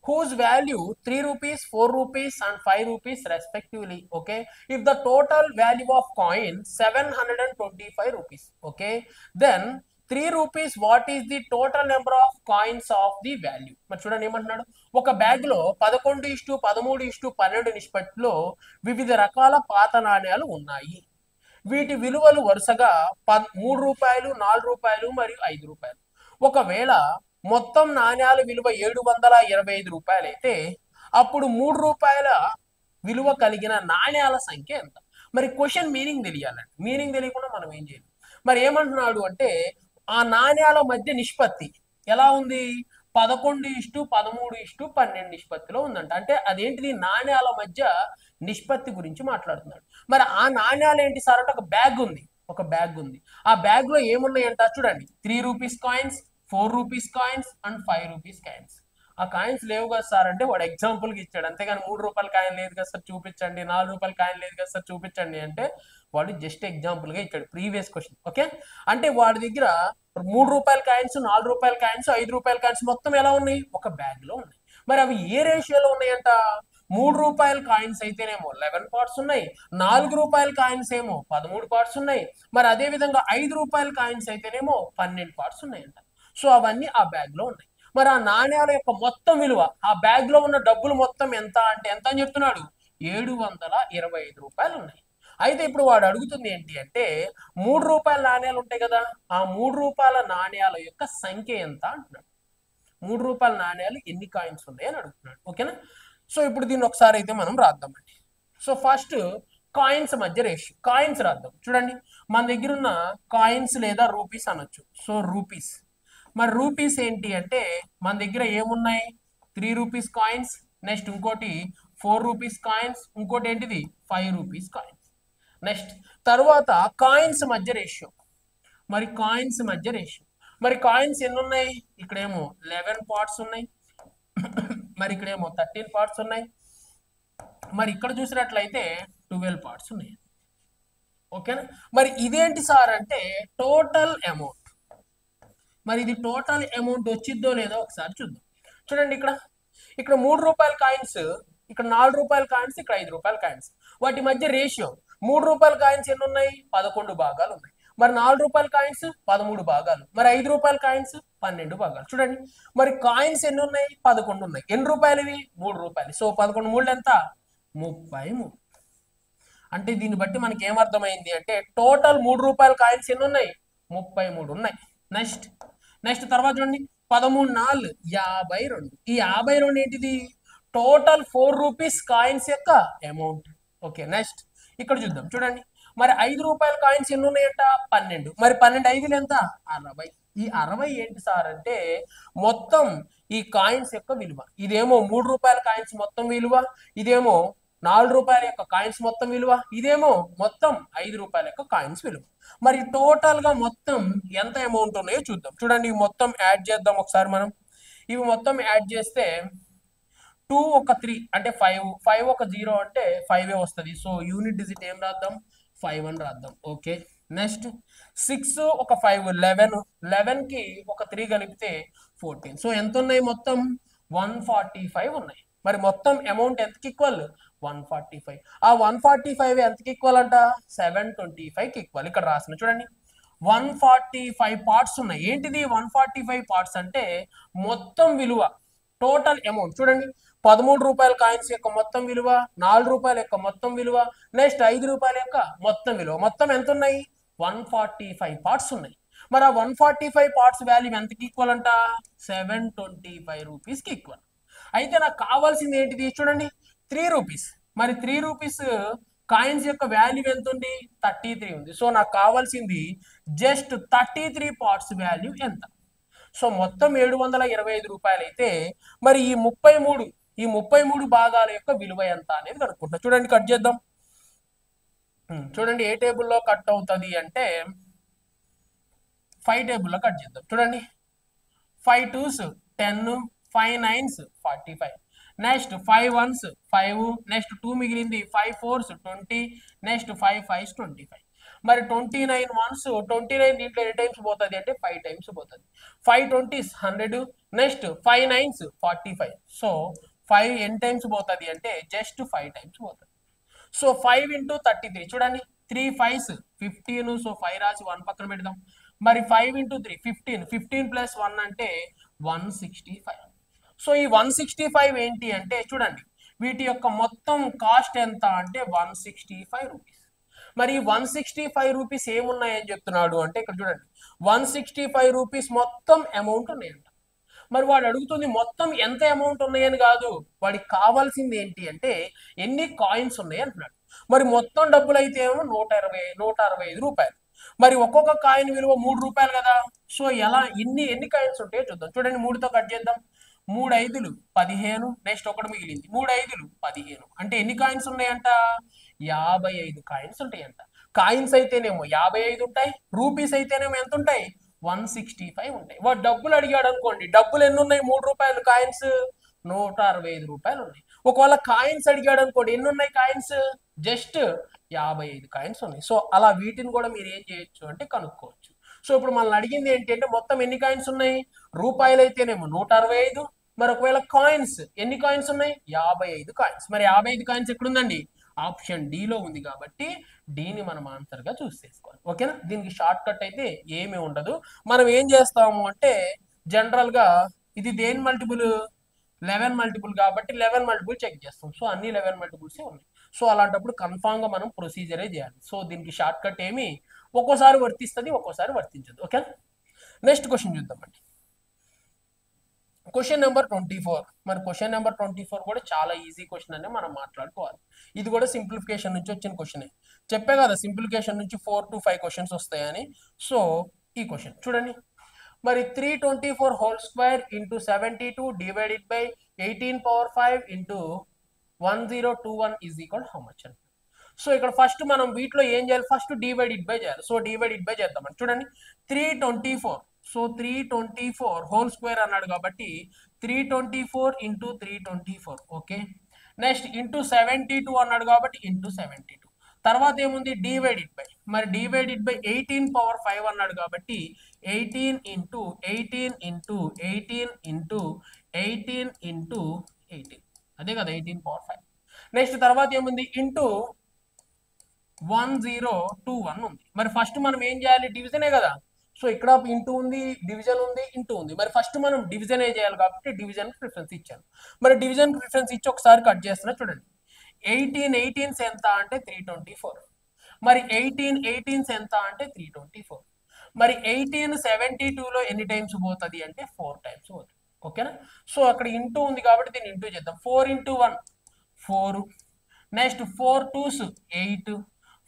whose value 3 rupees, 4 rupees and 5 rupees respectively. Okay, if the total value of coin 725 rupees, okay, then 3 rupees, what is the total number of coins of the value? మరి చూడండి ఏమంటున్నాడు, ఒక bag లో 11:13:12 నిష్పత్తిలో వివిధ రకాల పాత నాణ్యాలు ఉన్నాయి. వీటి విలువలు వరుసగా 3 రూపాయలు, 4 రూపాయలు మరియు 5 రూపాయలు. ఒకవేళ మొత్తం నాణ్యాల విలువ 725 రూపాయలు అయితే అప్పుడు 3 రూపాయల విలువ కలిగిన నాణ్యాల సంఖ్య ఎంత? మరి క్వశ్చన్ మీనింగ్ తెలియాలండి, మీనింగ్ తెలియకుండా మనం ఏం చేయాలి? మరి ఏమంటున్నాడు అంటే ఆ నాణ్యాల మధ్య నిష్పత్తి ఎలా ఉంది? 11:13:12 నిష్పత్తిలో ఉందంట. అంటే అదేంటిది? నాణ్యాల మధ్య నిష్పత్తి గురించి మాట్లాడుతున్నాడు. మరి ఆ నాణ్యాలు ఏంటి సార్ అంటే ఒక బ్యాగ్ ఉంది, ఒక బ్యాగ్ ఉంది. ఆ బ్యాగ్ లో ఏమున్నాయంట చూడండి, 3 rupees coins, 4 rupees coins and 5 rupees coins. ఆ కాయిన్స్ లేవు కదా సార్ అంటే వాడు ఎగ్జాంపుల్కి ఇచ్చాడు, అంతేగాని 3 రూపాయల కాయిన్ లేదు కదా సార్ చూపించండి, 4 రూపాయల కాయిన్ లేదు కదా సార్ చూపించండి అంటే వాడు జస్ట్ ఎగ్జాంపుల్గా ఇచ్చాడు, ప్రీవియస్ క్వశ్చన్. ఓకే, అంటే వాడి దగ్గర 3 రూపాయల కాయిన్స్, 4 రూపాయల కాయిన్స్, 5 రూపాయల కాయిన్స్ మొత్తం ఎలా ఉన్నాయి? ఒక బ్యాగ్ లో ఉన్నాయి. మరి అవి ఏ రేషియోలో ఉన్నాయంట? 3 రూపాయల కాయిన్స్ అయితేనేమో 11 పార్ట్స్ ఉన్నాయి, 4 రూపాయల కాయిన్స్ ఏమో 13 పార్ట్స్ ఉన్నాయి, మరి అదే విధంగా 5 రూపాయల కాయిన్స్ అయితేనేమో 12 పార్ట్స్ ఉన్నాయంట. సో అవన్నీ ఆ బ్యాగ్ లో ఉన్నాయి. మరి ఆ నాణ్యాల యొక్క మొత్తం విలువ, ఆ బ్యాగ్ లో ఉన్న డబ్బులు మొత్తం ఎంత అంటే ఎంత అని చెప్తున్నాడు? 725 రూపాయలు ఉన్నాయి. అయితే ఇప్పుడు వాడు అడుగుతుంది ఏంటి అంటే 3 రూపాయల నాణ్యాలు ఉంటాయి కదా, ఆ 3 రూపాయల నాణ్యాల యొక్క సంఖ్య ఎంత అంటున్నాడు. 3 రూపాయల నాణ్యాలు ఎన్ని కాయిన్స్ ఉన్నాయి అని అడుగుతున్నాడు. ఓకేనా? సో ఇప్పుడు దీన్ని ఒకసారి అయితే మనం రాద్దామండి. సో ఫస్ట్ కాయిన్స్ మధ్య రేషియో, కాయిన్స్ రాద్దాం. చూడండి, మన దగ్గర ఉన్న కాయిన్స్ లేదా రూపీస్ అనొచ్చు. సో రూపీస్, మరి రూపీస్ ఏంటి అంటే మన దగ్గర ఏమున్నాయి 3 రూపీస్ కాయిన్స్, నెక్స్ట్ ఇంకోటి 4 రూపీస్ కాయిన్స్, ఇంకోటి ఏంటిది 5 రూపీస్ కాయిన్స్. నెక్స్ట్ తర్వాత కాయిన్స్ మధ్య రేషియో. మరి కాయిన్స్ మధ్య రేషియో, మరి కాయిన్స్ ఎన్ని ఉన్నాయి? ఇక్కడేమో 11 పార్ట్స్ ఉన్నాయి, మరి ఇక్కడేమో 13 పార్ట్స్ ఉన్నాయి, మరి ఇక్కడ చూసినట్లయితే 12 పార్ట్స్ ఉన్నాయి. ఓకేనా? మరి ఇదేంటి సార్ అంటే టోటల్ అమౌంట్. మరి ఇది టోటల్ అమౌంట్ వచ్చిద్దో లేదో ఒకసారి చూద్దాం. చూడండి, ఇక్కడ 3 రూపాయల కాయిన్స్, ఇక్కడ 4 రూపాయల కాయిన్స్, ఇక్కడ 5 రూపాయల కాయిన్స్. వాటి మధ్య రేషియో 3 రూపాయల కాయిన్స్ ఎన్ని ఉన్నాయి? 11 భాగాలు ఉన్నాయి. మరి 4 రూపాయల కాయిన్స్ 13 భాగాలు, మరి 5 రూపాయల కాయిన్స్ 12 భాగాలు. చూడండి, మరి కాయిన్స్ ఎన్ని ఉన్నాయి? 11 ఉన్నాయి. ఎన్ని రూపాయలు ఇవి? 3 రూపాయలు. సో 11 మూడు ఎంత? 33. అంటే దీన్ని బట్టి మనకి ఏమర్థమైంది అంటే టోటల్ 3 రూపాయల కాయిన్స్ ఎన్ని ఉన్నాయి? 33 ఉన్నాయి. నెక్స్ట్ తర్వాత చూడండి, 13 4 52. ఈ 52 ఏంటిది? టోటల్ 4 రూపీస్ కాయిన్స్ యొక్క అమౌంట్. ఓకే, నెక్స్ట్ ఇక్కడ చూద్దాం. చూడండి, మరి 5 రూపాయల కాయిన్స్ ఎన్ని ఉన్నాయంట? 12. మరి 12 5లు ఎంత? 60. ఈ 60 ఏంటి సార్ అంటే మొత్తం ఈ కాయిన్స్ యొక్క విలువ. ఇదేమో 3 రూపాయల కాయిన్స్ మొత్తం విలువ, ఇదేమో 4 రూపాయల యొక్క కాయిన్స్ మొత్తం విలువ, ఇదేమో మొత్తం 5 రూపాయల యొక్క కాయిన్స్ విలువ. మరి టోటల్ గా మొత్తం ఎంత అమౌంట్ ఉన్నాయో చూద్దాం. చూడండి, ఇవి మొత్తం యాడ్ చేద్దాం ఒకసారి మనం. ఇవి మొత్తం యాడ్ చేస్తే 2 ఒక 3 అంటే 5 ఒక 0 అంటే 5 వస్తుంది. సో యూనిట్ డిజిట్ ఏం రాద్దాం? 5 అని రాద్దాం. ఓకే, నెక్స్ట్ 6 ఒక 5 11 కి ఒక 3 కలిపితే 14. సో ఎంత ఉన్నాయి? మొత్తం 145 ఉన్నాయి. మరి మొత్తం అమౌంట్ ఎంతకి ఈక్వల్? 145. ఆ 145 ఎంతకి ఈక్వల్ అంట? 725 కి ఈక్వల్. ఇక్కడ రాసిన చూడండి, 145 పార్ట్స్ ఉన్నాయి. ఏంటిది 145 పార్ట్స్ అంటే మొత్తం విలువ, టోటల్ అమౌంట్. చూడండి, 13 రూపాయల కాయిన్స్ యొక్క మొత్తం విలువ, 4 రూపాయల యొక్క మొత్తం విలువ, నెక్స్ట్ 5 రూపాయల యొక్క మొత్తం విలువ. మొత్తం ఎంత ఉన్నాయి? 145 పార్ట్స్ ఉన్నాయి. మరి ఆ 145 పార్ట్స్ వాల్యూ ఎంతకి ఈక్వల్ అంట? 725 రూపీస్ కి ఈక్వల్. అయితే నాకు కావాల్సింది ఏంటిది? చూడండి, 3 రూపీస్. మరి 3 రూపీస్ కాయిన్స్ యొక్క వాల్యూ ఎంత ఉంది? 33 ఉంది. సో నాకు కావాల్సింది జస్ట్ 33 పార్ట్స్ వాల్యూ ఎంత? సో మొత్తం 725 రూపాయలు అయితే మరి ఈ 33 భాగాల యొక్క విలువ ఎంత అనేది కనుక్కుంటాం. చూడండి, కట్ చేద్దాం. చూడండి, ఏ టేబుల్లో కట్ అవుతుంది అంటే 5 టేబుల్లో కట్ చేద్దాం. చూడండి, 5 2s 10, 5 9s 45, next 5 1s 5, next 2 మిగిలింది, 5 4s 20, నెక్స్ట్ 5 5s 25. మరి 29 1s 29 దీంట్లో ఎన్ని టైమ్స్ పోతుంది అంటే 5 టైమ్స్ పోతుంది. 5 20s 100, నెక్స్ట్ 5 9s 45. సో 5 ఎన్ని టైమ్స్ పోతుంది అంటే జస్ట్ 5 టైమ్స్ పోతుంది. So 5 into 33. చూడండి, 3 5s 15. సో 5 రాసి 1 పక్కన పెడదాం. మరి 5 into 3 15, 15 plus 1 అంటే 165. సో ఈ 165 ఏంటి అంటే చూడండి, వీటి యొక్క మొత్తం కాస్ట్ ఎంత అంటే 165 రూపీస్. మరి 165 రూపీస్ ఏమున్నాయని చెప్తున్నాడు అంటే ఇక్కడ చూడండి, 165 రూపీస్ మొత్తం అమౌంట్ ఉన్నాయంట. మరి వాడు అడుగుతుంది మొత్తం ఎంత అమౌంట్ ఉన్నాయని కాదు, వాడికి కావాల్సింది ఏంటి అంటే ఎన్ని కాయిన్స్ ఉన్నాయి అంటున్నాడు. మరి మొత్తం డబ్బులు అయితే ఏమో 165 రూపాయలు. మరి ఒక్కొక్క కాయిన్ విలువ 3 రూపాయలు కదా. సో ఎలా ఎన్ని కాయిన్స్ ఉంటాయో చూద్దాం. చూడండి, 3తో కట్ చేద్దాం. 3 5లు 15, నెక్స్ట్ ఒకటి మిగిలింది. 3 5లు 15 అంటే ఎన్ని కాయిన్స్ ఉన్నాయంట? 55 కాయిన్స్ ఉంటాయంట. కాయిన్స్ అయితేనేమో 55 ఉంటాయి, రూపీస్ అయితేనేమో ఎంత ఉంటాయి? 165 ఉంటాయి. వాడు డబ్బులు అడిగాడు అనుకోండి, డబ్బులు ఎన్ని ఉన్నాయి? 3 రూపాయలు కాయిన్స్ 165 రూపాయలు ఉన్నాయి. ఒకవేళ కాయిన్స్ అడిగాడు అనుకోండి, ఎన్ని ఉన్నాయి కాయిన్స్? జస్ట్ 55 కాయిన్స్ ఉన్నాయి. సో అలా వీటిని కూడా మీరు ఏం చేయొచ్చు అంటే కనుక్కోవచ్చు. సో ఇప్పుడు మనల్ని అడిగింది ఏంటి అంటే మొత్తం ఎన్ని కాయిన్స్ ఉన్నాయి? రూపాయలు అయితేనేమో 165, మరి ఒకవేళ కాయిన్స్ ఎన్ని కాయిన్స్ ఉన్నాయి? 55 కాయిన్స్. మరి 55 కాయిన్స్ ఎక్కడుందండి? ఆప్షన్ డి లో ఉంది కాబట్టి డీని మనం ఆన్సర్ గా చూస్ చేసుకోవాలి. ఓకేనా? దీనికి షార్ట్ కట్ అయితే ఏమీ ఉండదు. మనం ఏం చేస్తాము అంటే జనరల్ గా ఇది దేని మల్టిపుల్? 11 మల్టిపుల్ కాబట్టి 11 మల్టిపుల్ చెక్ చేస్తాం. సో అన్ని 11 మల్టిపుల్సే ఉన్నాయి. సో అలాంటప్పుడు కన్ఫామ్ గా మనం ప్రొసీజరే చేయాలి. సో దీనికి షార్ట్ కట్ ఏమి ఒక్కోసారి వర్తిస్తుంది, ఒక్కోసారి వర్తించదు. ఓకే, నెక్స్ట్ క్వశ్చన్ చూద్దామండి. Question number 24. మరి క్వశ్చన్ నెంబర్ 24 కూడా చాలా ఈజీ క్వశ్చన్ అనే మనం మాట్లాడుకోవాలి. ఇది కూడా సింప్లిఫికేషన్ నుంచి వచ్చిన క్వశ్చన్. చెప్పే కదా సింప్లిఫికేషన్ నుంచి 4 to 5 క్వశ్చన్స్ వస్తాయని. సో ఈ క్వశ్చన్ చూడండి, మరి 324 whole square into 72 divided by 18 power 5 into 1021 is equal how much అని. సో ఇక్కడ ఫస్ట్ మనం వీటిలో ఏం చేయాలి, ఫస్ట్ డివైడెడ్ బై చేయాలి. సో డివైడెడ్ బై చేద్దామని చూడండి. 324, సో 324 హోల్ స్క్వేర్ అన్నాడు కాబట్టి 324 ఇంటూ 324, ఓకే. నెక్స్ట్ ఇంటూ 72 అన్నాడు కాబట్టి ఇంటూ 72. తర్వాత ఏముంది డివైడెడ్ బై, మరి డివైడెడ్ బై 18 పవర్ 5 అన్నాడు కాబట్టి 18 ఇంటూ 18 ఇంటూ 18 ఇంటూ 18 ఇంటూ 18, అదే కదా 18 పవర్ 5. నెక్స్ట్ తర్వాత ఏముంది ఇంటూ 1021 ఉంది. మరి ఫస్ట్ మనం ఏం చేయాలి, డివిజనే కదా. సో ఇక్కడ ఇంటూ ఉంది, డివిజన్ ఉంది, ఇంటూ ఉంది. మరి ఫస్ట్ మనం డివిజన్ ఏ చేయాలి కాబట్టి డివిజన్ ప్రిఫరెన్స్ ఇచ్చాను. మరి డివిజన్ ప్రిఫరెన్స్ ఇచ్చి ఒకసారి కట్ చేస్తున్నా చూడండి. 18 ఎంత అంటే 324. మరి 18 ఎంత అంటే 324. మరి 1872లో ఎన్ని టైమ్స్ పోతుంది అంటే 4 టైమ్స్ పోతుంది, ఓకేనా. సో అక్కడ ఇంటూ ఉంది కాబట్టి దీన్ని ఇంటూ చేద్దాం. 4 into 1 4, next 4 2s 8,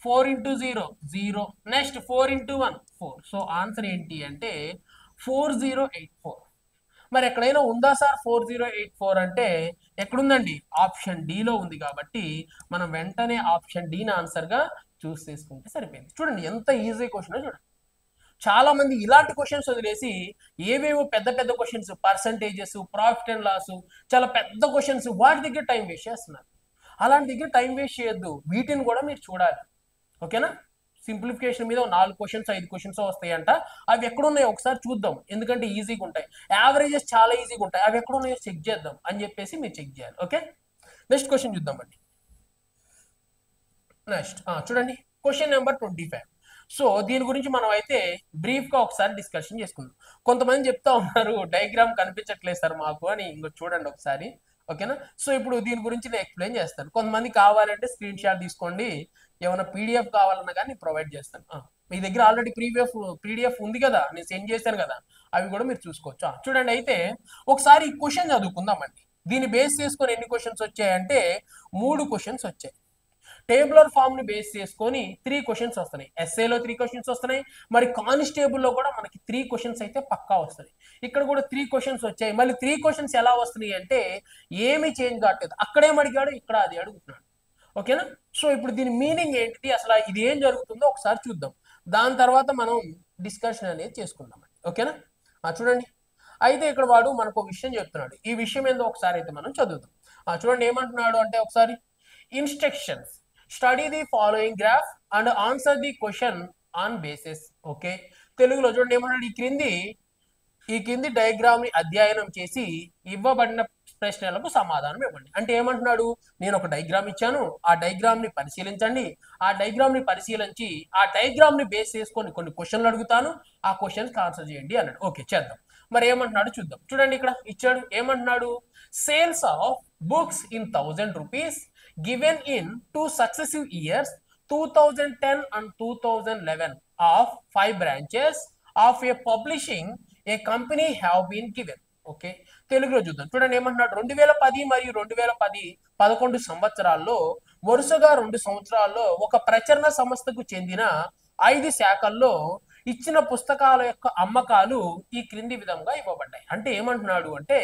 4 into 0 0, next 4 into 1 4. So answer ఏంటి అంటే 4084. మరి ఎక్కడైనా ఉందా సార్ 4084 అంటే ఎక్కడుందండి, ఆప్షన్ డిలో ఉంది. కాబట్టి మనం వెంటనే ఆప్షన్ డిని ఆన్సర్గా చూస్ చేసుకుంటే సరిపోయింది. చూడండి ఎంత ఈజీ క్వశ్చన్ చూడండి. చాలా మంది ఇలాంటి క్వశ్చన్స్ వదిలేసి ఏవేవో పెద్ద పెద్ద questions, percentages, profit and loss, చాలా పెద్ద క్వశ్చన్స్, వాటి దగ్గర టైం వేస్ట్ చేస్తున్నారు. అలాంటి దగ్గర టైం వేస్ట్ చేయొద్దు, వీటిని కూడా మీరు చూడాలి, ఓకేనా. సింప్లిఫికేషన్ మీద 4 క్వశ్చన్స్ 5 క్వశ్చన్స్ వస్తాయంట. అవి ఎక్కడున్నాయో ఒకసారి చూద్దాం, ఎందుకంటే ఈజీగా ఉంటాయి. యావరేజెస్ చాలా ఈజీగా ఉంటాయి, అవి ఎక్కడున్నాయో చెక్ చేద్దాం అని చెప్పేసి మీరు చెక్ చేయాలి, ఓకే. నెక్స్ట్ క్వశ్చన్ చూద్దామండి. నెక్స్ట్ చూడండి క్వశ్చన్ నెంబర్ 25. సో దీని గురించి మనం అయితే బ్రీఫ్గా ఒకసారి డిస్కషన్ చేసుకుందాం. కొంతమంది చెప్తా ఉన్నారు డయాగ్రామ్ కనిపించట్లేదు సార్ మాకు అని. ఇంకో చూడండి ఒకసారి, ఓకేనా. సో ఇప్పుడు దీని గురించి నేను ఎక్స్ప్లెయిన్ చేస్తాను. కొంతమంది కావాలంటే స్క్రీన్ షాట్ తీసుకోండి, ఏమైనా పీడిఎఫ్ కావాలన్నా కానీ ప్రొవైడ్ చేస్తాను. మీ దగ్గర ఆల్రెడీ పీడిఎఫ్ ఉంది కదా, నేను సెండ్ చేశాను కదా, అవి కూడా మీరు చూసుకోవచ్చు. చూడండి అయితే ఒకసారి ఈ క్వశ్చన్ చదువుకుందామండి. దీన్ని బేస్ చేసుకొని ఎన్ని క్వశ్చన్స్ వచ్చాయంటే 3 క్వశ్చన్స్ వచ్చాయి. టేబులర్ ఫామ్ ని బేస్ చేసుకొని 3 క్వశ్చన్స్ వస్తున్నాయి. ఎస్ఏలో 3 క్వశ్చన్స్ వస్తున్నాయి. మరి కానిస్టేబుల్ లో కూడా మనకి 3 క్వశ్చన్స్ అయితే పక్కా వస్తున్నాయి. ఇక్కడ కూడా 3 క్వశ్చన్స్ వచ్చాయి. మళ్ళీ 3 క్వశ్చన్స్ ఎలా వస్తున్నాయి అంటే ఏమీ చేంజ్ కావట్లేదు, అక్కడేం అడిగాడు ఇక్కడ అది అడుగుతున్నాడు, ఓకేనా. సో ఇప్పుడు దీని మీనింగ్ ఏంటిది, అసలు ఇది ఏం జరుగుతుందో ఒకసారి చూద్దాం. దాని తర్వాత మనం డిస్కషన్ అనేది చేసుకుందాం, ఓకేనా. చూడండి అయితే ఇక్కడ వాడు మనకు ఒక విషయం చెప్తున్నాడు. ఈ విషయం ఏందో ఒకసారి అయితే మనం చదువుదాం. చూడండి ఏమంటున్నాడు అంటే ఒకసారి instructions, study the following graph and answer the question on basis, okay. తెలుగులో చూడండి ఏమన్నాడు, ఈ కింది డయాగ్రామ్ ని అధ్యయనం చేసి ఇవ్వబడిన ప్రశ్నలకు సమాధానం ఇవ్వండి. అంటే ఏమంటున్నాడు, నేను ఒక డయాగ్రామ్ ఇచ్చాను, ఆ డయాగ్రామ్ ని పరిశీలించండి, ఆ డయాగ్రామ్ ని పరిశీలించి ఆ డయాగ్రామ్ ని బేస్ చేసుకొని కొన్ని క్వశ్చన్లు అడుగుతాను, ఆ క్వశ్చన్స్ ఆన్సర్ చేయండి అన్నాడు. ఓకే చేద్దాం. మరి ఏమంటున్నాడు చూద్దాం. చూడండి ఇక్కడ ఇచ్చాడు, ఏమంటున్నాడు, sales of books in 1000 rupees given in 2 successive years 2010 and 2011 of 5 branches of a publishing a company have been given, okay. తెలుగులో చూద్దాం. చూడండి ఏమంటున్నాడు, 2010 మరియు 2011 సంవత్సరాల్లో వరుసగా 2 సంవత్సరాల్లో ఒక ప్రచురణ సంస్థకు చెందిన 5 శాఖల్లో ఇచ్చిన పుస్తకాల యొక్క అమ్మకాలు ఈ క్రింది విధంగా ఇవ్వబడ్డాయి. అంటే ఏమంటున్నాడు అంటే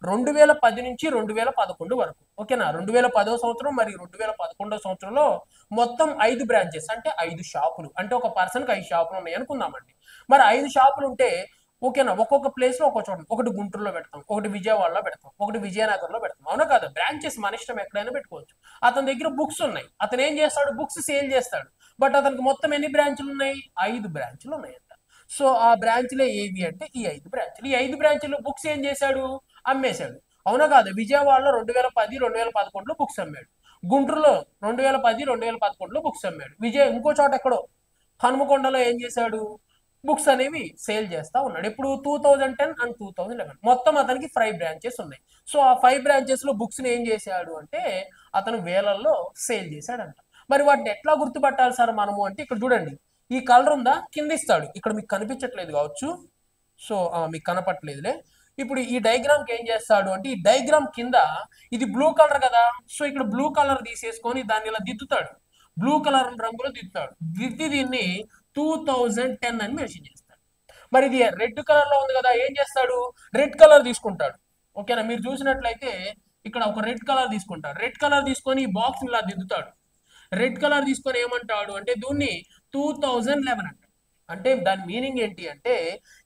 2010 నుంచి 2011 వరకు, ఓకేనా. 2010వ సంవత్సరం మరియు 2011వ సంవత్సరంలో మొత్తం 5 బ్రాంచెస్ అంటే 5 షాపులు, అంటే ఒక పర్సన్కి 5 షాపులు ఉన్నాయి అనుకుందామండి. మరి 5 షాపులు ఉంటే ఓకేనా, ఒక్కొక్క ప్లేస్ లో ఒక్కొక్క చోట, ఒకటి గుంటూరులో పెడతాం, ఒకటి విజయవాడలో పెడతాం, ఒకటి విజయనగరంలో పెడతాం, అవునా కాదు. బ్రాంచెస్ మన ఇష్టం ఎక్కడైనా పెట్టుకోవచ్చు. అతని దగ్గర బుక్స్ ఉన్నాయి, అతను ఏం చేస్తాడు, బుక్స్ సేల్ చేస్తాడు. బట్ అతనికి మొత్తం ఎన్ని బ్రాంచ్లు ఉన్నాయి, 5 బ్రాంచ్లు ఉన్నాయంట. సో ఆ బ్రాంచ్లే ఏవి అంటే ఈ 5 బ్రాంచ్లు. ఈ 5 బ్రాంచ్లు బుక్స్ ఏం చేశాడు, అమ్మేశాడు, అవునా కాదు. విజయవాడలో 2010 2011లో బుక్స్ అమ్మాడు, గుంటూరులో 2010 2011లో బుక్స్ అమ్మాడు, ఇంకో చోట ఎక్కడో హనుమకొండలో ఏం చేశాడు, బుక్స్ అనేవి సేల్ చేస్తా ఉన్నాడు. ఇప్పుడు 2010 అండ్ 2011 మొత్తం అతనికి 5 బ్రాంచెస్ ఉన్నాయి. సో ఆ 5 బ్రాంచెస్ లో బుక్స్ ని ఏం చేశాడు అంటే అతను వేలల్లో సేల్ చేశాడంట. మరి వాటిని ఎట్లా గుర్తుపట్టాలి సార్ మనము అంటే ఇక్కడ చూడండి, ఈ కలర్ ఉందా, కింద ఇస్తాడు, ఇక్కడ మీకు కనిపించట్లేదు కావచ్చు, సో మీకు కనపట్లేదులే. ఇప్పుడు ఈ డయాగ్రామ్కి ఏం చేస్తాడు అంటే ఈ డయాగ్రామ్ కింద ఇది బ్లూ కలర్ కదా, సో ఇక్కడ బ్లూ కలర్ తీసేసుకొని దాన్ని ఇలా దిద్దుతాడు, బ్లూ కలర్ రంగులో దిద్దుతాడు. దిద్ది దీన్ని 2010 అని మెన్షన్ చేస్తాడు. మరి ఇది రెడ్ కలర్ లో ఉంది కదా, ఏం చేస్తాడు, రెడ్ కలర్ తీసుకుంటాడు. ఓకేనా, మీరు చూసినట్లయితే ఇక్కడ ఒక రెడ్ కలర్ తీసుకుంటాడు. రెడ్ కలర్ తీసుకొని ఈ బాక్స్ ఇలా దిద్దుతాడు. రెడ్ కలర్ తీసుకొని ఏమంటాడు అంటే దీన్ని 2011 అంటాడు. అంటే దాని మీనింగ్ ఏంటి అంటే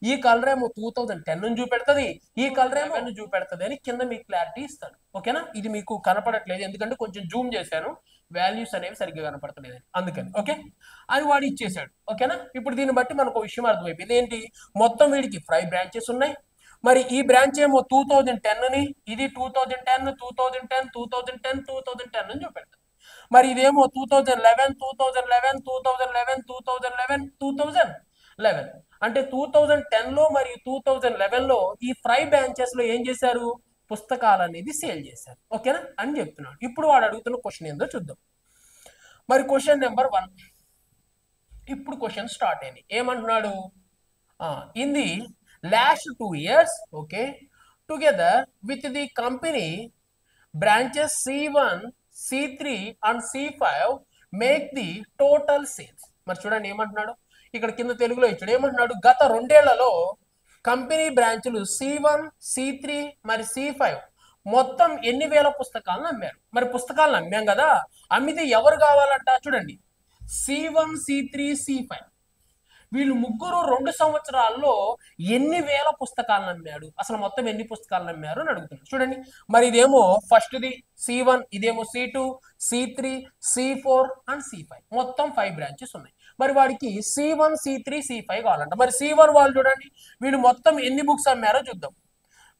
ఈ కలర్ ఏమో 2010 చూపెడుతుంది, ఈ కలర్ ఏమో చూపెడుతుంది అని కింద మీకు క్లారిటీ ఇస్తాడు. ఓకేనా, ఇది మీకు కనపడట్లేదు ఎందుకంటే కొంచెం జూమ్ చేశాను, వాల్యూస్ అనేవి సరిగ్గా కనపడతలేదు అందుకని. ఓకే, అది వాడు ఇచ్చేసాడు. ఓకేనా, ఇప్పుడు దీన్ని బట్టి మనకు ఒక విషయం అర్థమైపోయింది ఏంటి, మొత్తం వీడికి 5 బ్రాంచెస్ ఉన్నాయి. మరి ఈ బ్రాంచ్ ఏమో 2010 ని, ఇది 2010 2010 2010 2010 అని చూపెడుతుంది. మరి ఇదేమో 2011 2011 2011 2011 2011 అంటే 2010 లో మరియు 2011 లో ఈ 5 బ్రాంచెస్ లో ఏం చేశారు, పుస్తకాలు అనేది సేల్ చేశారు. ఓకేనా అని చెప్తున్నాడు. ఇప్పుడు వాడు అడుగుతున్న క్వశ్చన్ ఏందో చూద్దాం. మరి క్వశ్చన్ నెంబర్ 1, ఇప్పుడు క్వశ్చన్ స్టార్ట్ అయింది. ఏమంటున్నాడు, in the last 2 years, okay, together with the company branches C1 C3 and C5 make the total sales. మరి చూడండి ఏమంటున్నాడు, ఇక్కడ కింద తెలుగులో ఇచ్చాడు. ఏమంటున్నాడు, గత 2 ఏళ్లలో కంపెనీ బ్రాంచులు C1 C3 మరి C5 మొత్తం ఎన్ని వేల పుస్తకాలను అమ్మారు. మరి పుస్తకాలను అమ్మాం కదా, అమ్మితే ఎవరు కావాలంట, చూడండి C1 C3 C5 వీళ్ళు ముగ్గురు 2 సంవత్సరాల్లో ఎన్ని వేల పుస్తకాలను అమ్మాడు, అసలు మొత్తం ఎన్ని పుస్తకాలను అమ్మారు అని అడుగుతున్నాడు. చూడండి, మరి ఇదేమో ఫస్ట్ది C1, ఇదేమో C2 C3 C4 and C5 మొత్తం 5 బ్రాంచెస్ ఉన్నాయి. మరి వాడికి C1 C3 C5 కావాలంట. మరి C1 వాళ్ళు చూడండి వీళ్ళు మొత్తం ఎన్ని బుక్స్ అమ్మారో చూద్దాం.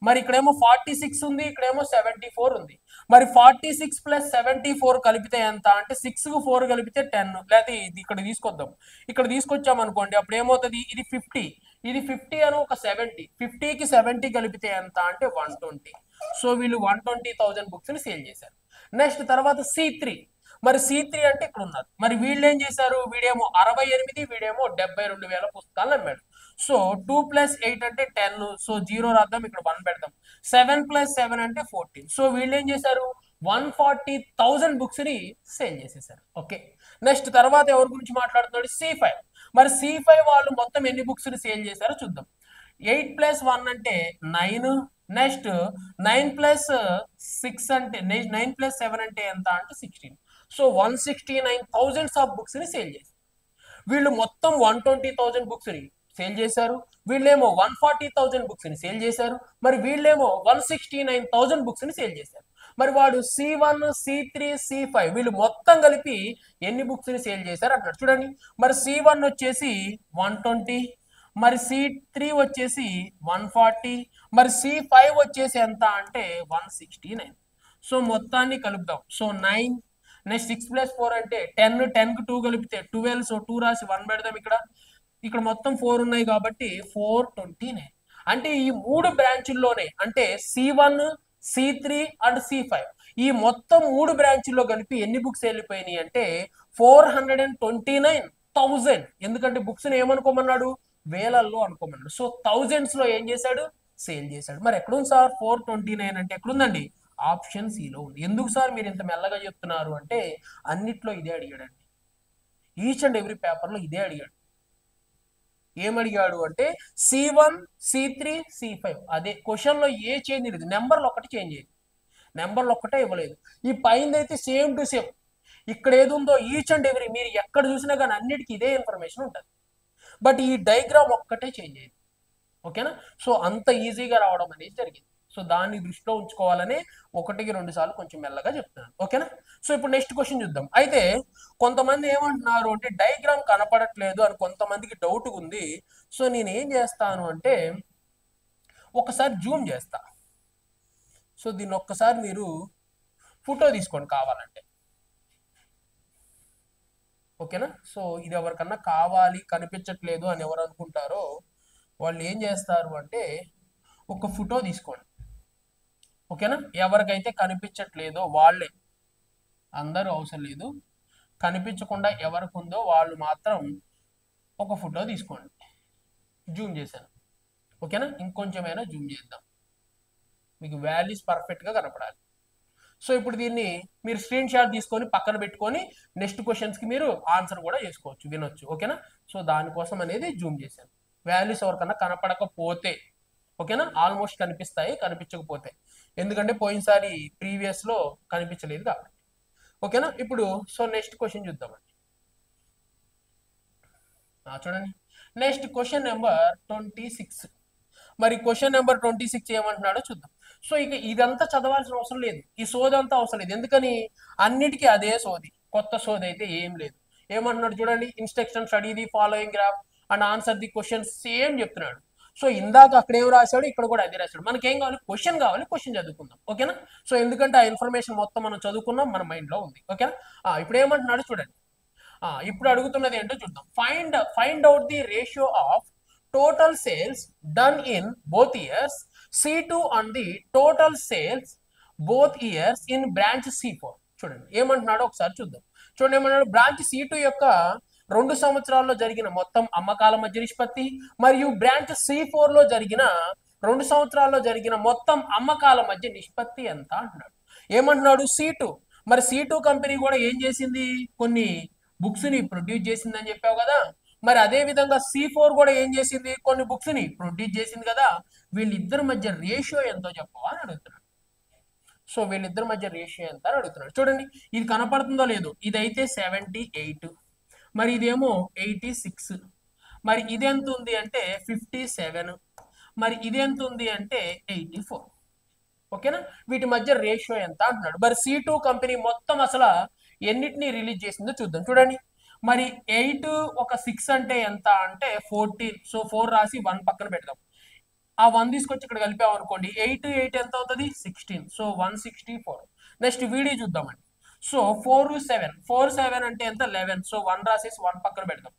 మరి ఇక్కడేమో 46 ఉంది, ఇక్కడేమో 74 ఉంది. మరి 46 ప్లస్ 74 కలిపితే ఎంత అంటే 6 కు 4 కలిపితే 10, లేకపోతే ఇది ఇక్కడ తీసుకొద్దాం. ఇక్కడ తీసుకొచ్చాం అనుకోండి అప్పుడు ఏమవుతుంది, ఇది 50, ఇది 50 అని ఒక 70, 50కి 70 కలిపితే ఎంత అంటే 120. సో వీళ్ళు 120,000 బుక్స్ ని సేల్ చేశారు. నెక్స్ట్ తర్వాత C3, మరి C3 అంటే ఇక్కడ ఉన్నారు. మరి వీళ్ళు ఏం చేశారు, వీడేమో 68, వీడేమో 72,000 పుస్తకాలు అమ్మాడు. సో 2 + 8 అంటే 10, సో 0 రాద్దాం, ఇక్కడ 1 పెడదాం. 7 + 7 అంటే 14. సో వీళ్ళు ఏం చేశారు, 140,000 బుక్స్ ని సేల్ చేసేసారు. ఓకే, నెక్స్ట్ తర్వాత ఎవరి గురించి మాట్లాడుతున్నాడు, C5. మరి C5 వాళ్ళు మొత్తం ఎన్ని బుక్స్ ని సేల్ చేశారో చూద్దాం. 8 + 1 అంటే 9, నెక్స్ట్ 9 + 6 అంటే 9 + 7 అంటే ఎంత అంటే 16. సో 169,000 ఆఫ్ బుక్స్ ని సేల్ చేశారు. వీళ్ళు మొత్తం 120,000 బుక్స్ ని సేల్ చేశారు, వీళ్ళేమో 140,000 బుక్స్ ని సేల్ చేశారు, మరి వీళ్ళేమో 169,000 బుక్స్ ని సేల్ చేశారు. మరి వాడు C1 C3 C5 వీళ్ళు మొత్తం కలిపి ఎన్ని బుక్స్ ని సేల్ చేశారు అంటాడు. చూడండి, మరి C1 వచ్చేసి 120, మరి C3 వచ్చేసి 140, మరి C5 వచ్చేసి ఎంత అంటే 169. సో మొత్తాన్ని కలుపుదాం. సో 9, నెక్స్ట్ 6 + 4 అంటే 10, 10కు 2 కలిపితే 12, సో 2 రాసి 1 పెడదాం. ఇక్కడ మొత్తం 4 ఉన్నాయి కాబట్టి 429. అంటే ఈ 3 బ్రాంచుల్లోనే అంటే C1 C3 అండ్ C5 ఈ మొత్తం 3 బ్రాంచుల్లో కలిపి ఎన్ని బుక్స్ వెళ్ళిపోయినాయి అంటే 429,000. ఎందుకంటే బుక్స్ ని ఏమనుకోమన్నాడు, వేలల్లో అనుకోమన్నాడు. సో థౌజండ్స్ లో ఏం చేశాడు, సేల్ చేశాడు. మరి ఎక్కడుంది సార్ 429 అంటే ఎక్కడుందండి, ఆప్షన్ సిలో ఉంది. ఎందుకు సార్ మీరు ఇంత మెల్లగా చెప్తున్నారు అంటే అన్నిట్లో ఇదే అడిగాడండి, ఈచ్ అండ్ ఎవ్రీ పేపర్లో ఇదే అడిగాడు. ఏమడిగాడు అంటే C1 C3 C5 అదే క్వశ్చన్లో ఏ చేంజ్ లేదు, నెంబర్లు ఒక్కటి చేంజ్ అయ్యింది, నెంబర్లు ఒక్కటే ఇవ్వలేదు. ఈ పైన అయితే సేమ్ టు సేమ్ ఇక్కడ ఏది ఉందో ఈచ్ అండ్ ఎవ్రీ మీరు ఎక్కడ చూసినా కానీ అన్నిటికీ ఇదే ఇన్ఫర్మేషన్ ఉంటుంది. బట్ ఈ డయాగ్రామ్ ఒక్కటే చేంజ్ అయ్యింది. ఓకేనా, సో అంత ఈజీగా రావడం అనేది జరిగింది. సో దాన్ని దృష్టిలో ఉంచుకోవాలని 1కి 2 సార్లు కొంచెం మెల్లగా చెప్తున్నాను. ఓకేనా, సో ఇప్పుడు నెక్స్ట్ క్వశ్చన్ చూద్దాం. అయితే కొంతమంది ఏమంటున్నారు అంటే డయాగ్రామ్ కనపడట్లేదు అని కొంతమందికి డౌట్ ఉంది. సో నేను ఏం చేస్తాను అంటే ఒకసారి జూమ్ చేస్తా. సో దీన్ని ఒక్కసారి మీరు ఫోటో తీసుకోండి కావాలంటే. ఓకేనా, సో ఇది ఎవరికన్నా కావాలి కనిపించట్లేదు అని ఎవరు అనుకుంటారో వాళ్ళు ఏం చేస్తారు అంటే ఒక ఫోటో తీసుకోండి. ఓకేనా, ఎవరికైతే కనిపించట్లేదో వాళ్ళే, అందరూ అవసరం లేదు, కనిపించకుండా ఎవరికి ఉందో వాళ్ళు మాత్రం ఒక ఫోటో తీసుకోండి. జూమ్ చేశాను. ఓకేనా, ఇంకొంచెమైనా జూమ్ చేద్దాం, మీకు వాల్యూస్ పర్ఫెక్ట్గా కనపడాలి. సో ఇప్పుడు దీన్ని మీరు స్క్రీన్ షాట్ తీసుకొని పక్కన పెట్టుకొని నెక్స్ట్ క్వశ్చన్స్కి మీరు ఆన్సర్ కూడా చేసుకోవచ్చు, వినొచ్చు. ఓకేనా, సో దానికోసం అనేది జూమ్ చేశాను. వాల్యూస్ ఎవరికన్నా కనపడకపోతే, ఓకేనా, ఆల్మోస్ట్ కనిపిస్తాయి కనిపించకపోతే, ఎందుకంటే పోయినసారి ప్రీవియస్లో కనిపించలేదు కాబట్టి, ఓకేనా. ఇప్పుడు సో నెక్స్ట్ క్వశ్చన్ చూద్దామండి. చూడండి, నెక్స్ట్ క్వశ్చన్ నెంబర్ 26. మరి క్వశ్చన్ నెంబర్ 26 ఏమంటున్నాడో చూద్దాం. సో ఇక ఇదంతా చదవాల్సిన అవసరం లేదు, ఈ సోది అంతా అవసరం లేదు, ఎందుకని అన్నిటికీ అదే సోది, కొత్త సోది అయితే ఏం లేదు. ఏమంటున్నాడు చూడండి, instruction study the following graph and answer the question, same చెప్తున్నాడు. సో ఇందాక అక్కడ ఏం రాశాడు, ఇక్కడ కూడా అదే రాశాడు. మనకి ఏం కావాలి, క్వశ్చన్ కావాలి, క్వశ్చన్ చదువుకుందాం, ఓకేనా. సో ఎందుకంటే ఆ ఇన్ఫర్మేషన్ మొత్తం మనం చదువుకున్నాం, మన మైండ్ లో ఉంది, ఓకేనా. ఇప్పుడు ఏమంటున్నాడు చూడండి, ఇప్పుడు అడుగుతున్నది ఏంటో చూద్దాం. Find out the ratio of total sales done in both years C2 and the total sales both years in branch C4. చూడండి ఏమంటున్నాడో ఒకసారి చూద్దాం. చూడండి ఏమన్నాడు, బ్రాంచ్ C2 యొక్క 2 సంవత్సరాల్లో జరిగిన మొత్తం అమ్మకాల మధ్య నిష్పత్తి మరియు బ్రాంచ్ C4 లో జరిగిన 2 సంవత్సరాల్లో జరిగిన మొత్తం అమ్మకాల మధ్య నిష్పత్తి ఎంత అంటున్నాడు. ఏమంటున్నాడు, C2. మరి C2 కంపెనీ కూడా ఏం చేసింది, కొన్ని బుక్స్ ని ప్రొడ్యూస్ చేసిందని చెప్పావు కదా. మరి అదే విధంగా C4 కూడా ఏం చేసింది, కొన్ని బుక్స్ ని ప్రొడ్యూస్ చేసింది కదా. వీళ్ళిద్దరి మధ్య రేషియో ఎంతో చెప్పవా అని అడుగుతున్నాడు. సో వీళ్ళిద్దరి మధ్య రేషియో ఎంత అని అడుగుతున్నాడు. చూడండి ఇది కనపడుతుందో లేదో, ఇదైతే 78, మరి ఇదేమో 86, మరి ఇది ఎంత ఉంది అంటే 57, మరి ఇది ఎంత ఉంది అంటే 84, ఓకేనా. వీటి మధ్య రేషియో ఎంత అంటున్నాడు. మరి C2 కంపెనీ మొత్తం అసలు ఎన్నిటిని రిలీజ్ చేసిందో చూద్దాం. చూడండి మరి 8 ఒక 6 అంటే ఎంత అంటే 14. సో 4 రాసి 1 పక్కన పెడదాం. ఆ 1 తీసుకొచ్చి ఇక్కడ కలిపాం అనుకోండి, 8 8 ఎంత అవుతుంది 16. సో 164. నెక్స్ట్ వీడియో చూద్దామండి. సో 4 7 అంటే ఎంత 11. సో 1 రాసేసి 1 పక్కన పెడదాం.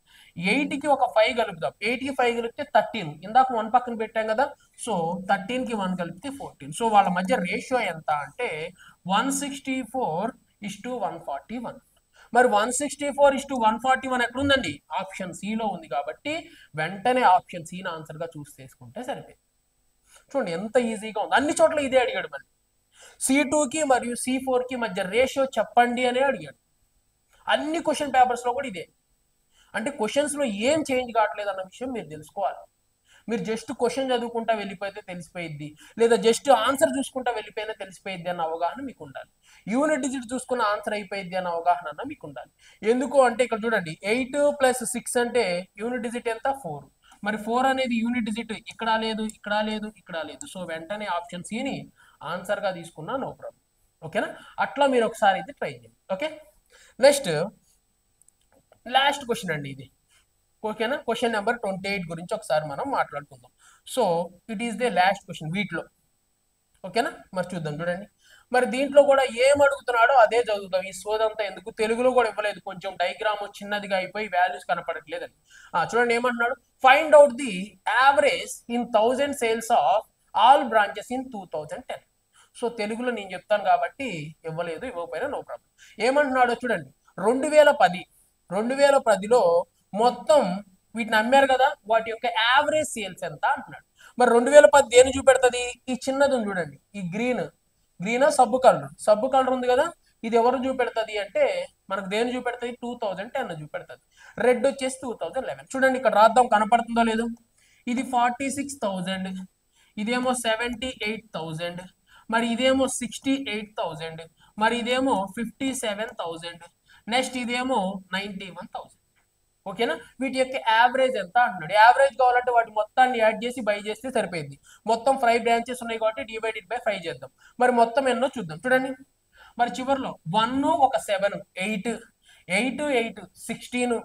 8 కి ఒక 5 కలుపుదాం, 8 కి 5 కలిపితే 13. ఇందాక 1 పక్కన పెట్టాం కదా. సో 13 కి 1 కలిపితే 14. సో వాళ్ళ మధ్య రేషియో ఎంత అంటే 164:141. మరి 164:141 ఎక్కడుందండి, ఆప్షన్ సి లో ఉంది కాబట్టి వెంటనే ఆప్షన్ సి ఆన్సర్ గా చూస్ చేసుకుంటే సరిపోయింది. చూడండి ఎంత ఈజీగా ఉంది, అన్ని చోట్ల ఇదే అడిగాడు. మరి C2 కి మరియు C4 కి మధ్య రేషియో చెప్పండి అనే అడిగాడు. అన్ని క్వశ్చన్ పేపర్స్ లో కూడా ఇదే. అంటే క్వశ్చన్స్ లో ఏం చేంజ్ కావట్లేదు అన్న విషయం మీరు తెలుసుకోవాలి. మీరు జస్ట్ క్వశ్చన్ చదువుకుంటా వెళ్ళిపోతే తెలిసిపోయిద్ది, లేదా జస్ట్ ఆన్సర్ చూసుకుంటా వెళ్ళిపోయినా తెలిసిపోయిద్ది అన్న అవగాహన మీకు ఉండాలి. యూనిట్ డిజిట్ చూసుకున్న ఆన్సర్ అయిపోయిద్ది అన్న అవగాహన అన్న మీకు ఉండాలి. ఎందుకు అంటే ఇక్కడ చూడండి 8 + 6 అంటే యూనిట్ డిజిట్ ఎంత 4. మరి 4 అనేది యూనిట్ డిజిట్ ఇక్కడ లేదు, ఇక్కడ లేదు, ఇక్కడ లేదు. సో వెంటనే ఆప్షన్ సిని ఆన్సర్ గా తీసుకున్నా నో ప్రాబ్లం, ఓకేనా. అట్లా మీరు ఒకసారి ఇది ట్రై చేయండి, ఓకే. నెక్స్ట్ లాస్ట్ క్వశ్చన్ అండి ఇది, ఓకేనా. క్వశ్చన్ నెంబర్ 28 గురించి ఒకసారి మనం మాట్లాడుకుందాం. So it is the last question వీటిలో, ఓకేనా. మరి చూద్దాం. చూడండి మరి దీంట్లో కూడా ఏం అడుగుతున్నాడో అదే చదువుతాం. ఈ సోదంతా ఎందుకు, తెలుగులో కూడా ఇవ్వలేదు, కొంచెం డయాగ్రామ్ చిన్నదిగా అయిపోయి వాల్యూస్ కనపడట్లేదని. చూడండి ఏమంటున్నాడు, find out the average in 1000 sales of all branches in 2010. So తెలుగులో నేను చెప్తాను కాబట్టి ఇవ్వలేదు, ఇవ్వకపోయినా నో ప్రాబ్లం. ఏమంటున్నాడో చూడండి, 2010లో మొత్తం వీటిని అమ్మారు కదా, వాటి యొక్క యావరేజ్ సేల్స్ ఎంత అంటున్నాడు. మరి 2010 దేని చూపెడుతుంది, ఈ చిన్నది చూడండి, ఈ గ్రీన్ సబ్బు కలర్ ఉంది కదా, ఇది ఎవరు చూపెడుతుంది అంటే మనకు దేని చూపెడుతుంది 2010 చూపెడుతుంది. రెడ్ వచ్చేసి 2011. చూడండి ఇక్కడ రాద్దాం, కనపడుతుందో లేదో. ఇది 46,000, ఇదేమో 78,000, మరి ఇదేమో 68,000, మరి ఇదేమో 57,000, నెక్స్ట్ ఇదేమో 91,000, ఓకేనా. వీటి యొక్క యావరేజ్ ఎంత అంటున్నాడు. యావరేజ్ కావాలంటే వాటి మొత్తాన్ని యాడ్ చేసి బై చేస్తే సరిపోయింది. మొత్తం 5 బ్రాంచెస్ ఉన్నాయి కాబట్టి డివైడెడ్ బై 5 చేద్దాం. మరి మొత్తం ఎన్నో చూద్దాం. చూడండి మరి చివరిలో 1 ఒక 7 8 16,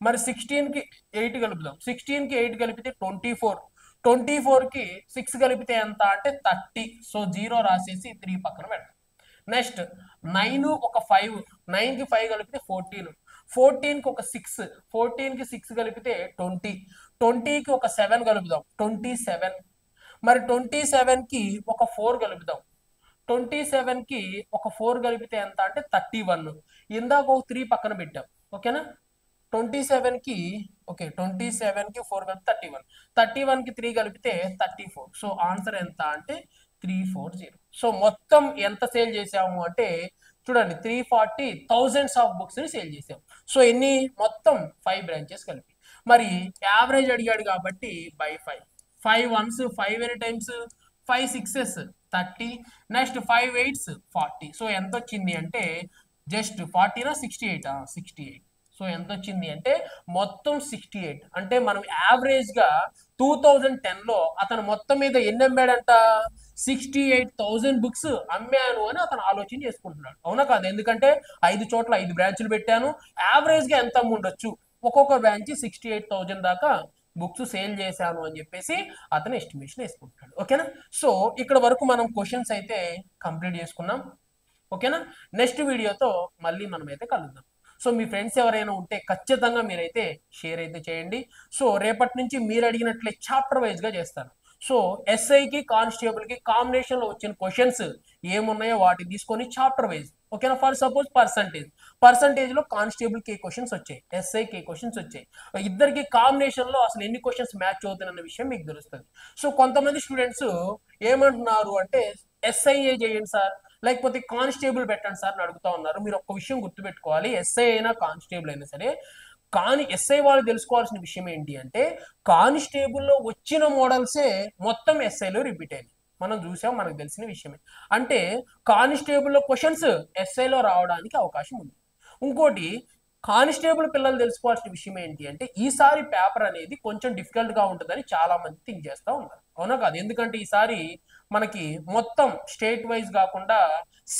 మరి 16 కి 8 కలుపుదాం. 16 కి 8 కలిపితే 24, 24 కి 6 కలిపితే ఎంత అంటే 30. సో 0 రాసేసి 3 పక్కన పెడతాం. నెక్స్ట్ 9 ఒక 5, 9 కి 5 కలిపితే 14, 14 కి ఒక 6, 14 కి 6 కలిపితే 20, 20 కి ఒక 7 కలుపుదాం 27, మరి 27 కి ఒక 4 కలుపుదాం. 27 కి ఒక 4 కలిపితే ఎంత అంటే 31. ఇందాక ఒక 3 పక్కన పెట్టాం, ఓకేనా. 27 కి 4 కలిపి 31, 31 కి 3 కలిపితే 34. సో ఆన్సర్ ఎంత అంటే 340. సో మొత్తం ఎంత సేల్ చేసాము అంటే చూడండి 340 థౌజండ్స్ ఆఫ్ బుక్స్ ని సేల్ చేసాం. సో ఎన్ని మొత్తం 5 బ్రాంచెస్ కలిపి. మరి యావరేజ్ అడిగాడు కాబట్టి by 5. 5 once 5 any times 5 sixes 30, next 5 eights 40. So ఎంత వచ్చింది అంటే జస్ట్ 40నా 68 68. సో ఎంత వచ్చింది అంటే మొత్తం 68. అంటే మనం యావరేజ్ గా 2010లో అతను మొత్తం మీద ఎన్ని అమ్మాడంట, 68,000 బుక్స్ అమ్మాను అని అతను ఆలోచన చేసుకుంటున్నాడు. అవునా కాదు? ఎందుకంటే 5 చోట్ల 5 బ్రాంచ్లు పెట్టాను, యావరేజ్ గా ఎంత అమ్ముండొచ్చు, ఒక్కొక్క బ్రాంచ్ 68,000 దాకా బుక్స్ సేల్ చేశాను అని చెప్పేసి అతను ఎస్టిమేషన్ వేసుకుంటాడు. ఓకేనా? సో ఇక్కడ వరకు మనం క్వశ్చన్స్ అయితే కంప్లీట్ చేసుకున్నాం. ఓకేనా? నెక్స్ట్ వీడియోతో మళ్ళీ మనం అయితే కలుద్దాం. సో మీ ఫ్రెండ్స్ ఎవరైనా ఉంటే ఖచ్చితంగా మీరైతే షేర్ అయితే చేయండి. సో రేపటి నుంచి మీరు అడిగినట్లే చాప్టర్ వైజ్ గా చేస్తాను. సో ఎస్ఐకి కానిస్టేబుల్ కి కాంబినేషన్ లో వచ్చిన క్వశ్చన్స్ ఏమున్నాయో వాటిని తీసుకొని చాప్టర్ వైజ్. ఓకేనా? ఫర్ సపోజ్ పర్సంటేజ్ లో కానిస్టేబుల్ కి క్వశ్చన్స్ వచ్చాయి, ఎస్ఐ కి క్వశ్చన్స్ వచ్చాయి. ఇద్దరికి కాంబినేషన్ లో అసలు ఎన్ని క్వశ్చన్స్ మ్యాచ్ అవుతాయన్న విషయం మీకు తెలుస్తుంది. సో కొంతమంది స్టూడెంట్స్ ఏమంటున్నారు అంటే ఎస్ఐఏ చేయండి సార్, లేకపోతే కానిస్టేబుల్ పెట్టండి సార్ అని అడుగుతా ఉన్నారు. మీరు ఒక్క విషయం గుర్తుపెట్టుకోవాలి, ఎస్ఐ అయినా కానిస్టేబుల్ అయినా సరే, కానీ ఎస్ఐ వాళ్ళు తెలుసుకోవాల్సిన విషయం ఏంటి అంటే కానిస్టేబుల్లో వచ్చిన మోడల్సే మొత్తం ఎస్ఐలో రిపీట్ అయింది. మనం చూసాం, మనకు తెలిసిన విషయమే. అంటే కానిస్టేబుల్లో క్వశ్చన్స్ ఎస్ఐలో రావడానికి అవకాశం ఉంది. ఇంకోటి కానిస్టేబుల్ పిల్లలు తెలుసుకోవాల్సిన విషయం ఏంటి అంటే ఈసారి పేపర్ అనేది కొంచెం డిఫికల్ట్ గా ఉంటుందని చాలా మంది థింక్ చేస్తూ ఉన్నారు. అవునా కాదు? ఎందుకంటే ఈసారి మనకి మొత్తం స్టేట్ వైజ్ కాకుండా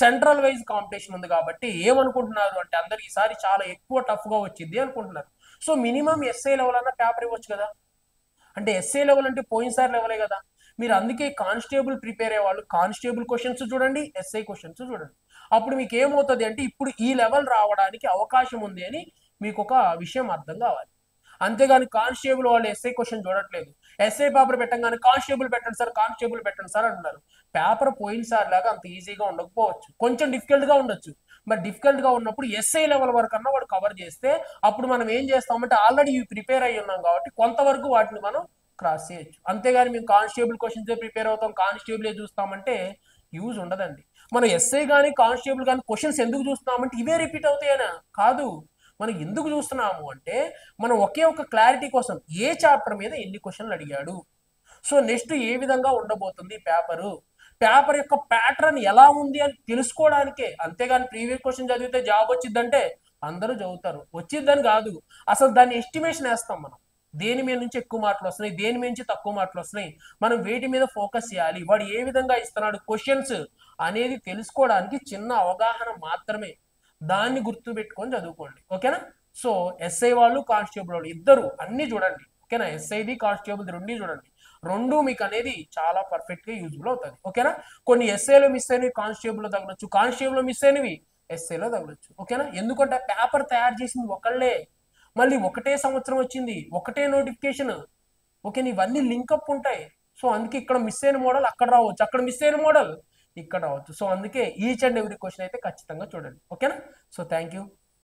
సెంట్రల్ వైజ్ కాంపిటీషన్ ఉంది కాబట్టి ఏమనుకుంటున్నారు అంటే అందరు ఈసారి చాలా ఎక్కువ టఫ్ గా వచ్చింది అనుకుంటున్నారు. సో మినిమం ఎస్ఐ లెవెల్ అన్న పేపర్ ఇవ్వచ్చు కదా. అంటే ఎస్ఐ లెవెల్ అంటే పోయినసారి లెవెలే కదా. మీరు అందుకే కానిస్టేబుల్ ప్రిపేర్ అయ్యే వాళ్ళు కానిస్టేబుల్ క్వశ్చన్స్ చూడండి, ఎస్ఐ క్వశ్చన్స్ చూడండి. అప్పుడు మీకు ఏమవుతుంది అంటే ఇప్పుడు ఈ లెవెల్ రావడానికి అవకాశం ఉంది అని మీకు ఒక విషయం అర్థం కావాలి. అంతేగాని కానిస్టేబుల్ వాళ్ళు ఎస్ఐ క్వశ్చన్ చూడట్లేదు, ఎస్ఐ పేపర్ పెట్టంగానే కానిస్టేబుల్ పెట్టండి సార్ అంటున్నారు. పేపర్ పోయినసారి లాగా అంత ఈజీగా ఉండకపోవచ్చు, కొంచెం డిఫికల్ట్ గా ఉండొచ్చు. మరి డిఫికల్ట్ గా ఉన్నప్పుడు ఎస్ఐ లెవెల్ వరకు అన్నా వాడు కవర్ చేస్తే అప్పుడు మనం ఏం చేస్తామంటే ఆల్రెడీ ఇవి ప్రిపేర్ అయ్యి ఉన్నాం కాబట్టి కొంతవరకు వాటిని మనం క్రాస్ చేయొచ్చు. అంతేగాని మేము కానిస్టేబుల్ క్వశ్చన్స్ ప్రిపేర్ అవుతాం, కానిస్టేబుల్ చూస్తామంటే యూజ్ ఉండదండి. మనం ఎస్ఐ కానీ కానిస్టేబుల్ కానీ క్వశ్చన్స్ ఎందుకు చూస్తున్నామంటే ఇవే రిపీట్ అవుతాయనా కాదు. మనం ఎందుకు చూస్తున్నాము అంటే మనం ఒకే ఒక క్లారిటీ కోసం ఏ చాప్టర్ మీద ఎన్ని క్వశ్చన్లు అడిగాడు, సో నెక్స్ట్ ఏ విధంగా ఉండబోతుంది పేపర్ యొక్క ప్యాటర్న్ ఎలా ఉంది అని తెలుసుకోవడానికే. అంతేగాని ప్రీవియస్ క్వశ్చన్ చదివితే జాబ్ వచ్చిందంటే అందరూ చదువుతారు, వచ్చిద్దని కాదు. అసలు దాన్ని ఎస్టిమేషన్ వేస్తాం మనం, దేని మీద నుంచి ఎక్కువ మార్కులు వస్తున్నాయి, దేని మీద నుంచి తక్కువ మార్కులు వస్తున్నాయి, మనం వేటి మీద ఫోకస్ చేయాలి, వాడు ఏ విధంగా ఇస్తున్నాడు క్వశ్చన్స్ అనేది తెలుసుకోవడానికి చిన్న అవగాహన మాత్రమే. దాన్ని గుర్తు పెట్టుకొని చదువుకోండి. ఓకేనా? సో ఎస్ఐ వాళ్ళు కానిస్టేబుల్ వాళ్ళు ఇద్దరు అన్ని చూడండి. ఓకేనా? ఎస్ఐది కానిస్టేబుల్ రెండు చూడండి, రెండు మీకు అనేది చాలా పర్ఫెక్ట్ గా యూజ్ఫుల్ అవుతుంది. ఓకేనా? కొన్ని ఎస్ఐలో మిస్ అయినవి కానిస్టేబుల్ లో తగలొచ్చు, కానిస్టేబుల్ మిస్ అయినవి ఎస్ఐలో తగలొచ్చు. ఓకేనా? ఎందుకంటే పేపర్ తయారు చేసింది ఒకళ్ళే, మళ్ళీ ఒకటే సంవత్సరం వచ్చింది, ఒకటే నోటిఫికేషన్. ఓకే, ఇవన్నీ లింకప్ ఉంటాయి. సో అందుకే ఇక్కడ మిస్ అయిన మోడల్ అక్కడ రావచ్చు, అక్కడ మిస్ అయిన మోడల్ ఇక్కడ రావచ్చు. సో అందుకే ఈచ్ అండ్ ఎవ్రీ క్వశ్చన్ అయితే ఖచ్చితంగా చూడండి. ఓకేనా? So thank you.